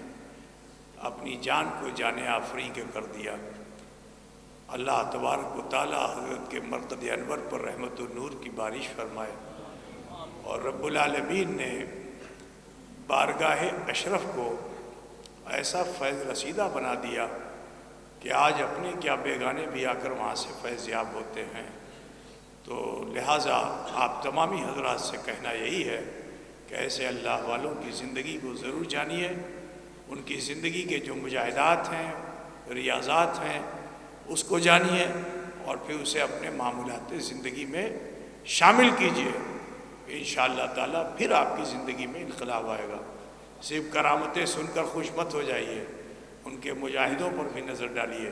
اپنی جان کو جان آفریں کے کر دیا. اللہ تبارک و تعالی حضرت کے مرقد انور پر رحمت و نور کی بارش فرمائے، اور رب العالمین نے بارگاہ اشرف کو ایسا فیض رسیدہ بنا دیا کہ آج اپنے کیا بیگانے بھی آ کر وہاں سے فیض یاب ہوتے ہیں. تو لہٰذا آپ تمامی حضرات سے کہنا یہی ہے کہ ایسے اللہ والوں کی زندگی کو ضرور جانیے، ان کی زندگی کے جو مجاہدات ہیں، ریاضات ہیں، اس کو جانیے، اور پھر اسے اپنے معمولات زندگی میں شامل کیجیے. انشاءاللہ تعالیٰ پھر آپ کی زندگی میں انقلاب آئے گا. صرف کرامتیں سن کر خوش مت ہو جائیے، ان کے مجاہدوں پر بھی نظر ڈالیے،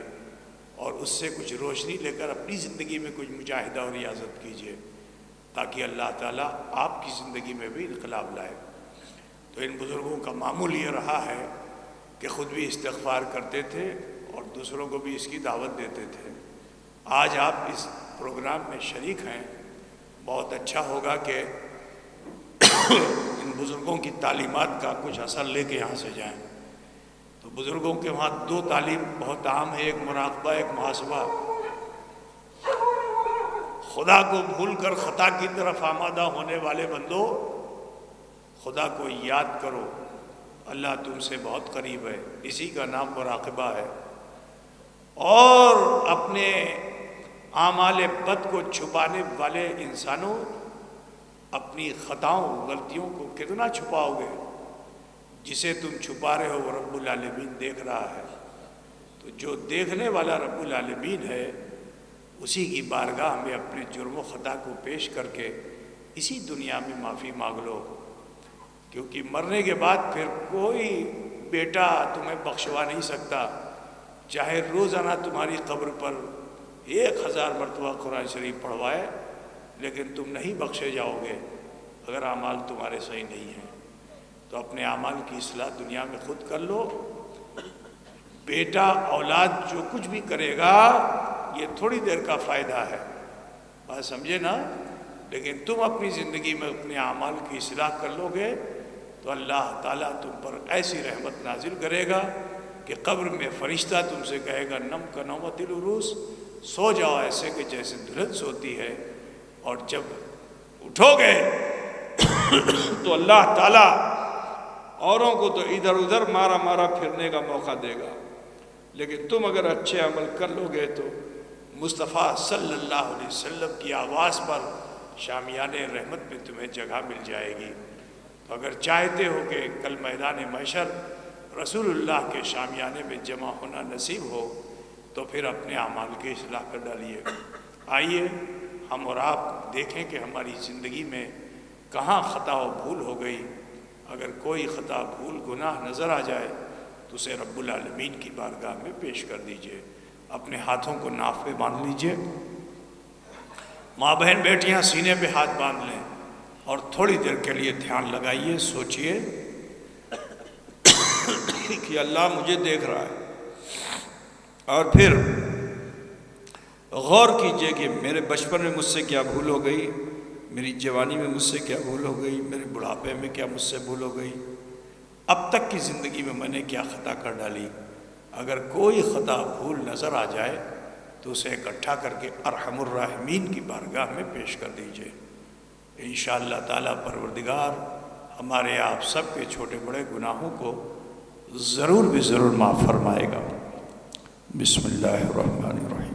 اور اس سے کچھ روشنی لے کر اپنی زندگی میں کچھ مجاہدہ اور ریاضت کیجیے، تاکہ اللہ تعالیٰ آپ کی زندگی میں بھی انقلاب لائے. تو ان بزرگوں کا معمول یہ رہا ہے کہ خود بھی استغفار کرتے تھے اور دوسروں کو بھی اس کی دعوت دیتے تھے. آج آپ اس پروگرام میں شریک ہیں، بہت اچھا ہوگا کہ ان بزرگوں کی تعلیمات کا کچھ اثر لے کے یہاں سے جائیں. تو بزرگوں کے وہاں 2 تعلیم بہت عام ہے، ایک مراقبہ، ایک محاسبہ. خدا کو بھول کر خطا کی طرف آمادہ ہونے والے بندو، خدا کو یاد کرو، اللہ تم سے بہت قریب ہے. اسی کا نام مراقبہ ہے. اور اپنے اعمال بد کو چھپانے والے انسانوں، اپنی خطاؤں غلطیوں کو کتنا چھپاؤ گے؟ جسے تم چھپا رہے ہو وہ رب العالمین دیکھ رہا ہے. تو جو دیکھنے والا رب العالمین ہے اسی کی بارگاہ میں اپنے جرم و خطا کو پیش کر کے اسی دنیا میں معافی مانگ لو، کیونکہ مرنے کے بعد پھر کوئی بیٹا تمہیں بخشوا نہیں سکتا. چاہے روزانہ تمہاری قبر پر 1000 مرتبہ قرآن شریف پڑھوائے، لیکن تم نہیں بخشے جاؤ گے اگر اعمال تمہارے صحیح نہیں ہیں. تو اپنے اعمال کی اصلاح دنیا میں خود کر لو. بیٹا اولاد جو کچھ بھی کرے گا یہ تھوڑی دیر کا فائدہ ہے، بات سمجھے نا. لیکن تم اپنی زندگی میں اپنے اعمال کی اصلاح کر لو گے تو اللہ تعالیٰ تم پر ایسی رحمت نازل کرے گا کہ قبر میں فرشتہ تم سے کہے گا نم کا نومت العروس، سو جاؤ ایسے کہ جیسے دلہن سوتی ہے. اور جب اٹھو گے تو اللہ تعالیٰ اوروں کو تو ادھر ادھر مارا مارا پھرنے کا موقع دے گا، لیکن تم اگر اچھے عمل کر لو گے تو مصطفیٰ صلی اللہ علیہ وسلم کی آواز پر شامیان رحمت میں تمہیں جگہ مل جائے گی. تو اگر چاہتے ہو کہ کل میدان محشر رسول اللہ کے شامیانے میں جمع ہونا نصیب ہو تو پھر اپنے اعمال کی اصلاح کر ڈالیے گا۔ آئیے ہم اور آپ دیکھیں کہ ہماری زندگی میں کہاں خطا و بھول ہو گئی۔ اگر کوئی خطا بھول گناہ نظر آ جائے تو اسے رب العالمین کی بارگاہ میں پیش کر دیجئے، اپنے ہاتھوں کو ناف پہ باندھ لیجئے، ماں بہن بیٹیاں سینے پہ ہاتھ باندھ لیں اور تھوڑی دیر کے لیے دھیان لگائیے، سوچئے کہ اللہ مجھے دیکھ رہا ہے، اور پھر غور کیجئے کہ میرے بچپن میں مجھ سے کیا بھول ہو گئی، میری جوانی میں مجھ سے کیا بھول ہو گئی، میرے بڑھاپے میں کیا مجھ سے بھول ہو گئی، اب تک کی زندگی میں نے کیا خطا کر ڈالی۔ اگر کوئی خطا بھول نظر آ جائے تو اسے اکٹھا کر کے ارحم الراحمین کی بارگاہ میں پیش کر دیجئے۔ انشاءاللہ تعالیٰ پروردگار ہمارے آپ سب کے چھوٹے بڑے گناہوں کو ضرور بھی ضرور معاف فرمائے گا۔ بسم اللہ الرحمن الرحیم۔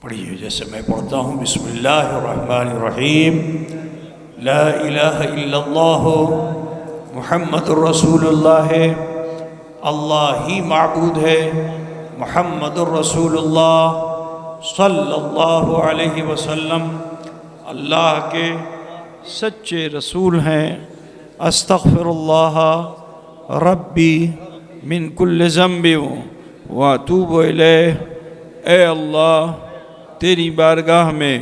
پڑھیے جیسے میں پڑھتا ہوں۔ بسم اللہ الرحمن الرحیم۔ لا الہ الا اللہ محمد الرسول اللہ ہے، اللہ ہی معبود ہے، محمد الرسول اللہ صلی اللہ علیہ وسلم اللہ کے سچے رسول ہیں۔ استغفر اللہ ربی من کل ذنب واتوب الیہ۔ اے اللہ تیری بارگاہ میں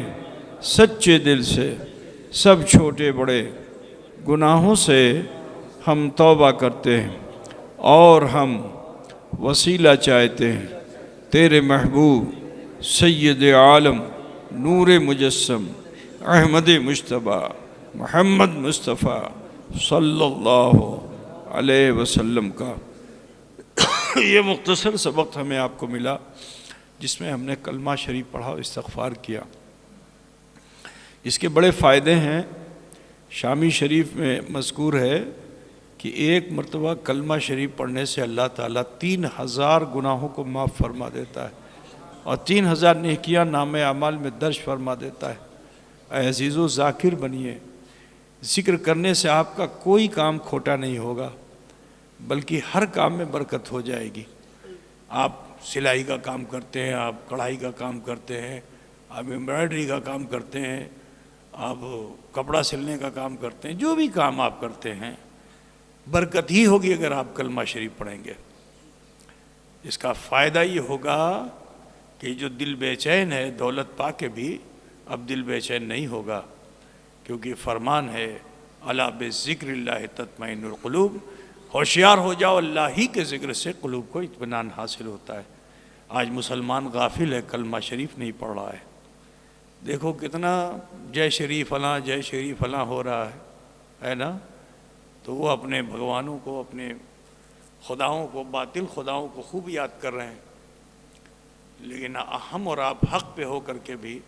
سچے دل سے سب چھوٹے بڑے گناہوں سے ہم توبہ کرتے ہیں اور ہم وسیلہ چاہتے ہیں تیرے محبوب سید عالم نور مجسم احمد مجتبیٰ محمد مصطفیٰ صلی اللہ علیہ وسلم کا۔ یہ مختصر سبق ہمیں آپ کو ملا جس میں ہم نے کلمہ شریف پڑھا اور استغفار کیا۔ اس کے بڑے فائدے ہیں۔ شامی شریف میں مذکور ہے کہ ایک مرتبہ کلمہ شریف پڑھنے سے اللہ تعالیٰ 3000 گناہوں کو معاف فرما دیتا ہے اور 3000 نیکیاں نام اعمال میں درج فرما دیتا ہے۔ اے عزیزو ذاکر بنیے، ذکر کرنے سے آپ کا کوئی کام کھوٹا نہیں ہوگا بلکہ ہر کام میں برکت ہو جائے گی۔ آپ سلائی کا کام کرتے ہیں، آپ کڑھائی کا کام کرتے ہیں، آپ ایمبرائڈری کا کام کرتے ہیں، آپ کپڑا سلنے کا کام کرتے ہیں، جو بھی کام آپ کرتے ہیں برکت ہی ہوگی اگر آپ کلمہ شریف پڑھیں گے۔ اس کا فائدہ یہ ہوگا کہ جو دل بے چین ہے دولت پا کے بھی اب دل بے چین نہیں ہوگا، کیونکہ فرمان ہے الا بذکر اللہ تطمئن القلوب، ہوشیار ہو جاؤ اللہ ہی کے ذکر سے قلوب کو اطمینان حاصل ہوتا ہے۔ آج مسلمان غافل ہے، کلمہ شریف نہیں پڑھ رہا ہے۔ دیکھو کتنا جے شریف فلاں جے شریف فلاں ہو رہا ہے نا، تو وہ اپنے بھگوانوں کو، اپنے خداؤں کو، باطل خداؤں کو خوب یاد کر رہے ہیں، لیکن ہم اور آپ حق پہ ہو کر کے بھی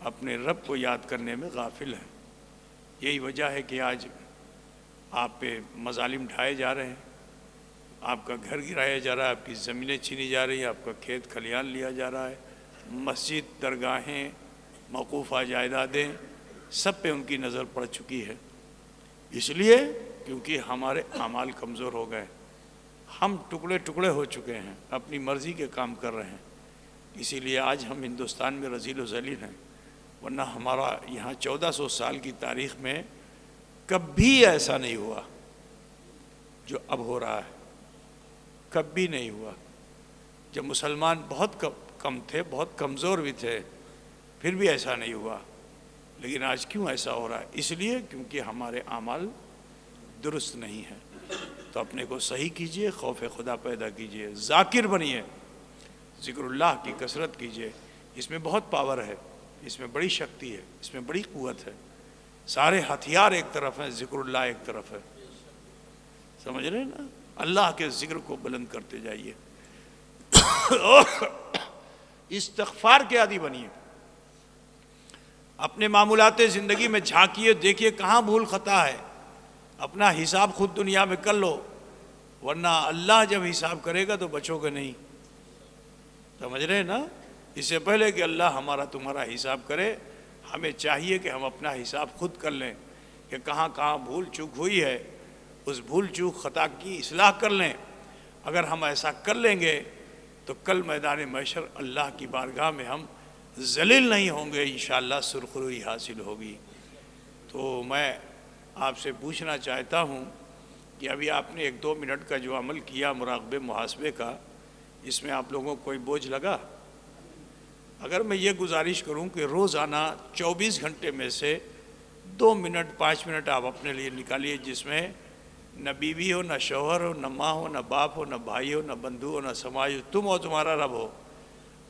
اپنے رب کو یاد کرنے میں غافل ہیں۔ یہی وجہ ہے کہ آج آپ پہ مظالم ڈھائے جا رہے ہیں، آپ کا گھر گرایا جا رہا ہے، آپ کی زمینیں چھینی جا رہی ہیں، آپ کا کھیت کھلیان لیا جا رہا ہے، مسجد، درگاہیں، موقوفہ جائیدادیں سب پہ ان کی نظر پڑ چکی ہے۔ اس لیے کیونکہ ہمارے اعمال کمزور ہو گئے، ہم ٹکڑے ٹکڑے ہو چکے ہیں، اپنی مرضی کے کام کر رہے ہیں۔ اسی لیے آج ہم ہندوستان میں رذیل و ذلیل ہیں، ورنہ ہمارا یہاں 1400 سال کی تاریخ میں کبھی ایسا نہیں ہوا جو اب ہو رہا ہے، کبھی نہیں ہوا۔ جب مسلمان بہت کم تھے، بہت کمزور بھی تھے، پھر بھی ایسا نہیں ہوا۔ لیکن آج کیوں ایسا ہو رہا ہے؟ اس لیے کیونکہ ہمارے اعمال درست نہیں ہیں۔ تو اپنے کو صحیح کیجئے، خوف خدا پیدا کیجئے، ذاکر بنیے، ذکر اللہ کی کثرت کیجئے۔ اس میں بہت پاور ہے، اس میں بڑی شکتی ہے، اس میں بڑی قوت ہے۔ سارے ہتھیار ایک طرف ہیں، ذکر اللہ ایک طرف ہے۔ سمجھ رہے ہیں نا؟ اللہ کے ذکر کو بلند کرتے جائیے، استغفار کے عادی بنیے۔ اپنے معمولات زندگی میں جھانکیے، دیکھیے کہاں بھول خطا ہے، اپنا حساب خود دنیا میں کر لو۔ ورنہ اللہ جب حساب کرے گا تو بچو گے نہیں. سمجھ رہے ہیں نا؟ اس سے پہلے کہ اللہ ہمارا تمہارا حساب کرے، ہمیں چاہیے کہ ہم اپنا حساب خود کر لیں کہ کہاں کہاں بھول چوک ہوئی ہے، اس بھول چوک خطا کی اصلاح کر لیں. اگر ہم ایسا کر لیں گے تو کل میدان محشر اللہ کی بارگاہ میں ہم ذلیل نہیں ہوں گے، انشاءاللہ سرخروئی حاصل ہوگی. تو میں آپ سے پوچھنا چاہتا ہوں کہ ابھی آپ نے 1-2 منٹ کا جو عمل کیا مراقبے محاسبے کا، اس میں آپ لوگوں کو کوئی بوجھ لگا؟ اگر میں یہ گزارش کروں کہ روزانہ 24 گھنٹے میں سے 2 منٹ 5 منٹ آپ اپنے لیے نکالیے، جس میں نہ بیوی ہو، نہ شوہر ہو، نہ ماں ہو، نہ باپ ہو، نہ بھائی ہو، نہ بندھو ہو، نہ سماج ہو، تم ہو تمہارا رب ہو.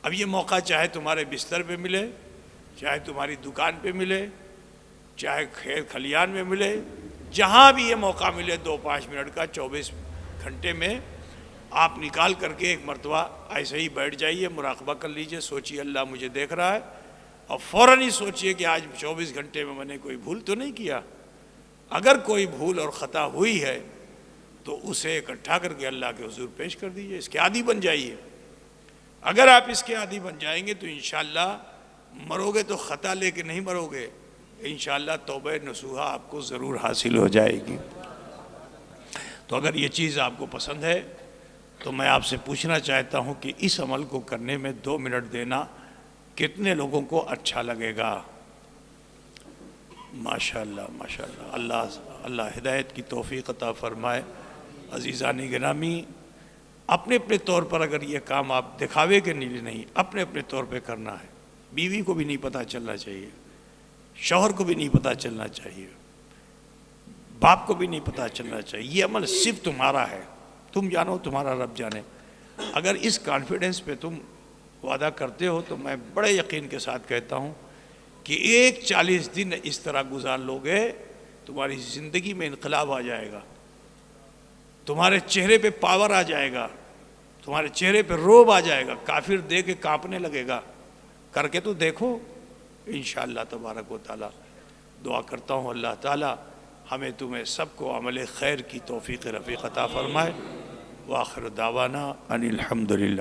اب یہ موقع چاہے تمہارے بستر پہ ملے، چاہے تمہاری دکان پہ ملے، چاہے کھیت کھلیان میں ملے، جہاں بھی یہ موقع ملے 2-5 منٹ کا 24 گھنٹے میں آپ نکال کر کے ایک مرتبہ ایسے ہی بیٹھ جائیے، مراقبہ کر لیجئے، سوچیے اللہ مجھے دیکھ رہا ہے، اور فوراً ہی سوچیے کہ آج 24 گھنٹے میں نے کوئی بھول تو نہیں کیا. اگر کوئی بھول اور خطا ہوئی ہے تو اسے اکٹھا کر کے اللہ کے حضور پیش کر دیجئے، اس کے عادی بن جائیے. اگر آپ اس کے عادی بن جائیں گے تو انشاءاللہ مرو گے تو خطا لے کے نہیں مرو گے، انشاءاللہ توبہ نصوحہ آپ کو ضرور حاصل ہو جائے گی. تو اگر یہ چیز آپ کو پسند ہے تو میں آپ سے پوچھنا چاہتا ہوں کہ اس عمل کو کرنے میں 2 منٹ دینا کتنے لوگوں کو اچھا لگے گا؟ ماشاءاللہ ماشاءاللہ. اللہ ہدایت کی توفیق عطا فرمائے. عزیزان گرامی، اپنے اپنے طور پر اگر یہ کام آپ دکھاوے کے لیے نہیں، اپنے اپنے طور پہ کرنا ہے. بیوی کو بھی نہیں پتہ چلنا چاہیے، شوہر کو بھی نہیں پتہ چلنا چاہیے، باپ کو بھی نہیں پتہ چلنا چاہیے. یہ عمل صرف تمہارا ہے، تم جانو، تمہارا رب جانے. اگر اس کانفیڈنس پہ تم وعدہ کرتے ہو تو میں بڑے یقین کے ساتھ کہتا ہوں کہ 40 دن اس طرح گزار لوگے، تمہاری زندگی میں انقلاب آ جائے گا، تمہارے چہرے پہ پاور آ جائے گا، تمہارے چہرے پہ روب آ جائے گا، کافر دے کے کانپنے لگے گا. کر کے تو دیکھو انشاءاللہ تبارک و تعالی. دعا کرتا ہوں اللہ تعالی ہمیں تمہیں سب کو عمل خیر کی توفیق رفیق عطا فرمائے. وآخر دعوانا ان الحمدللہ.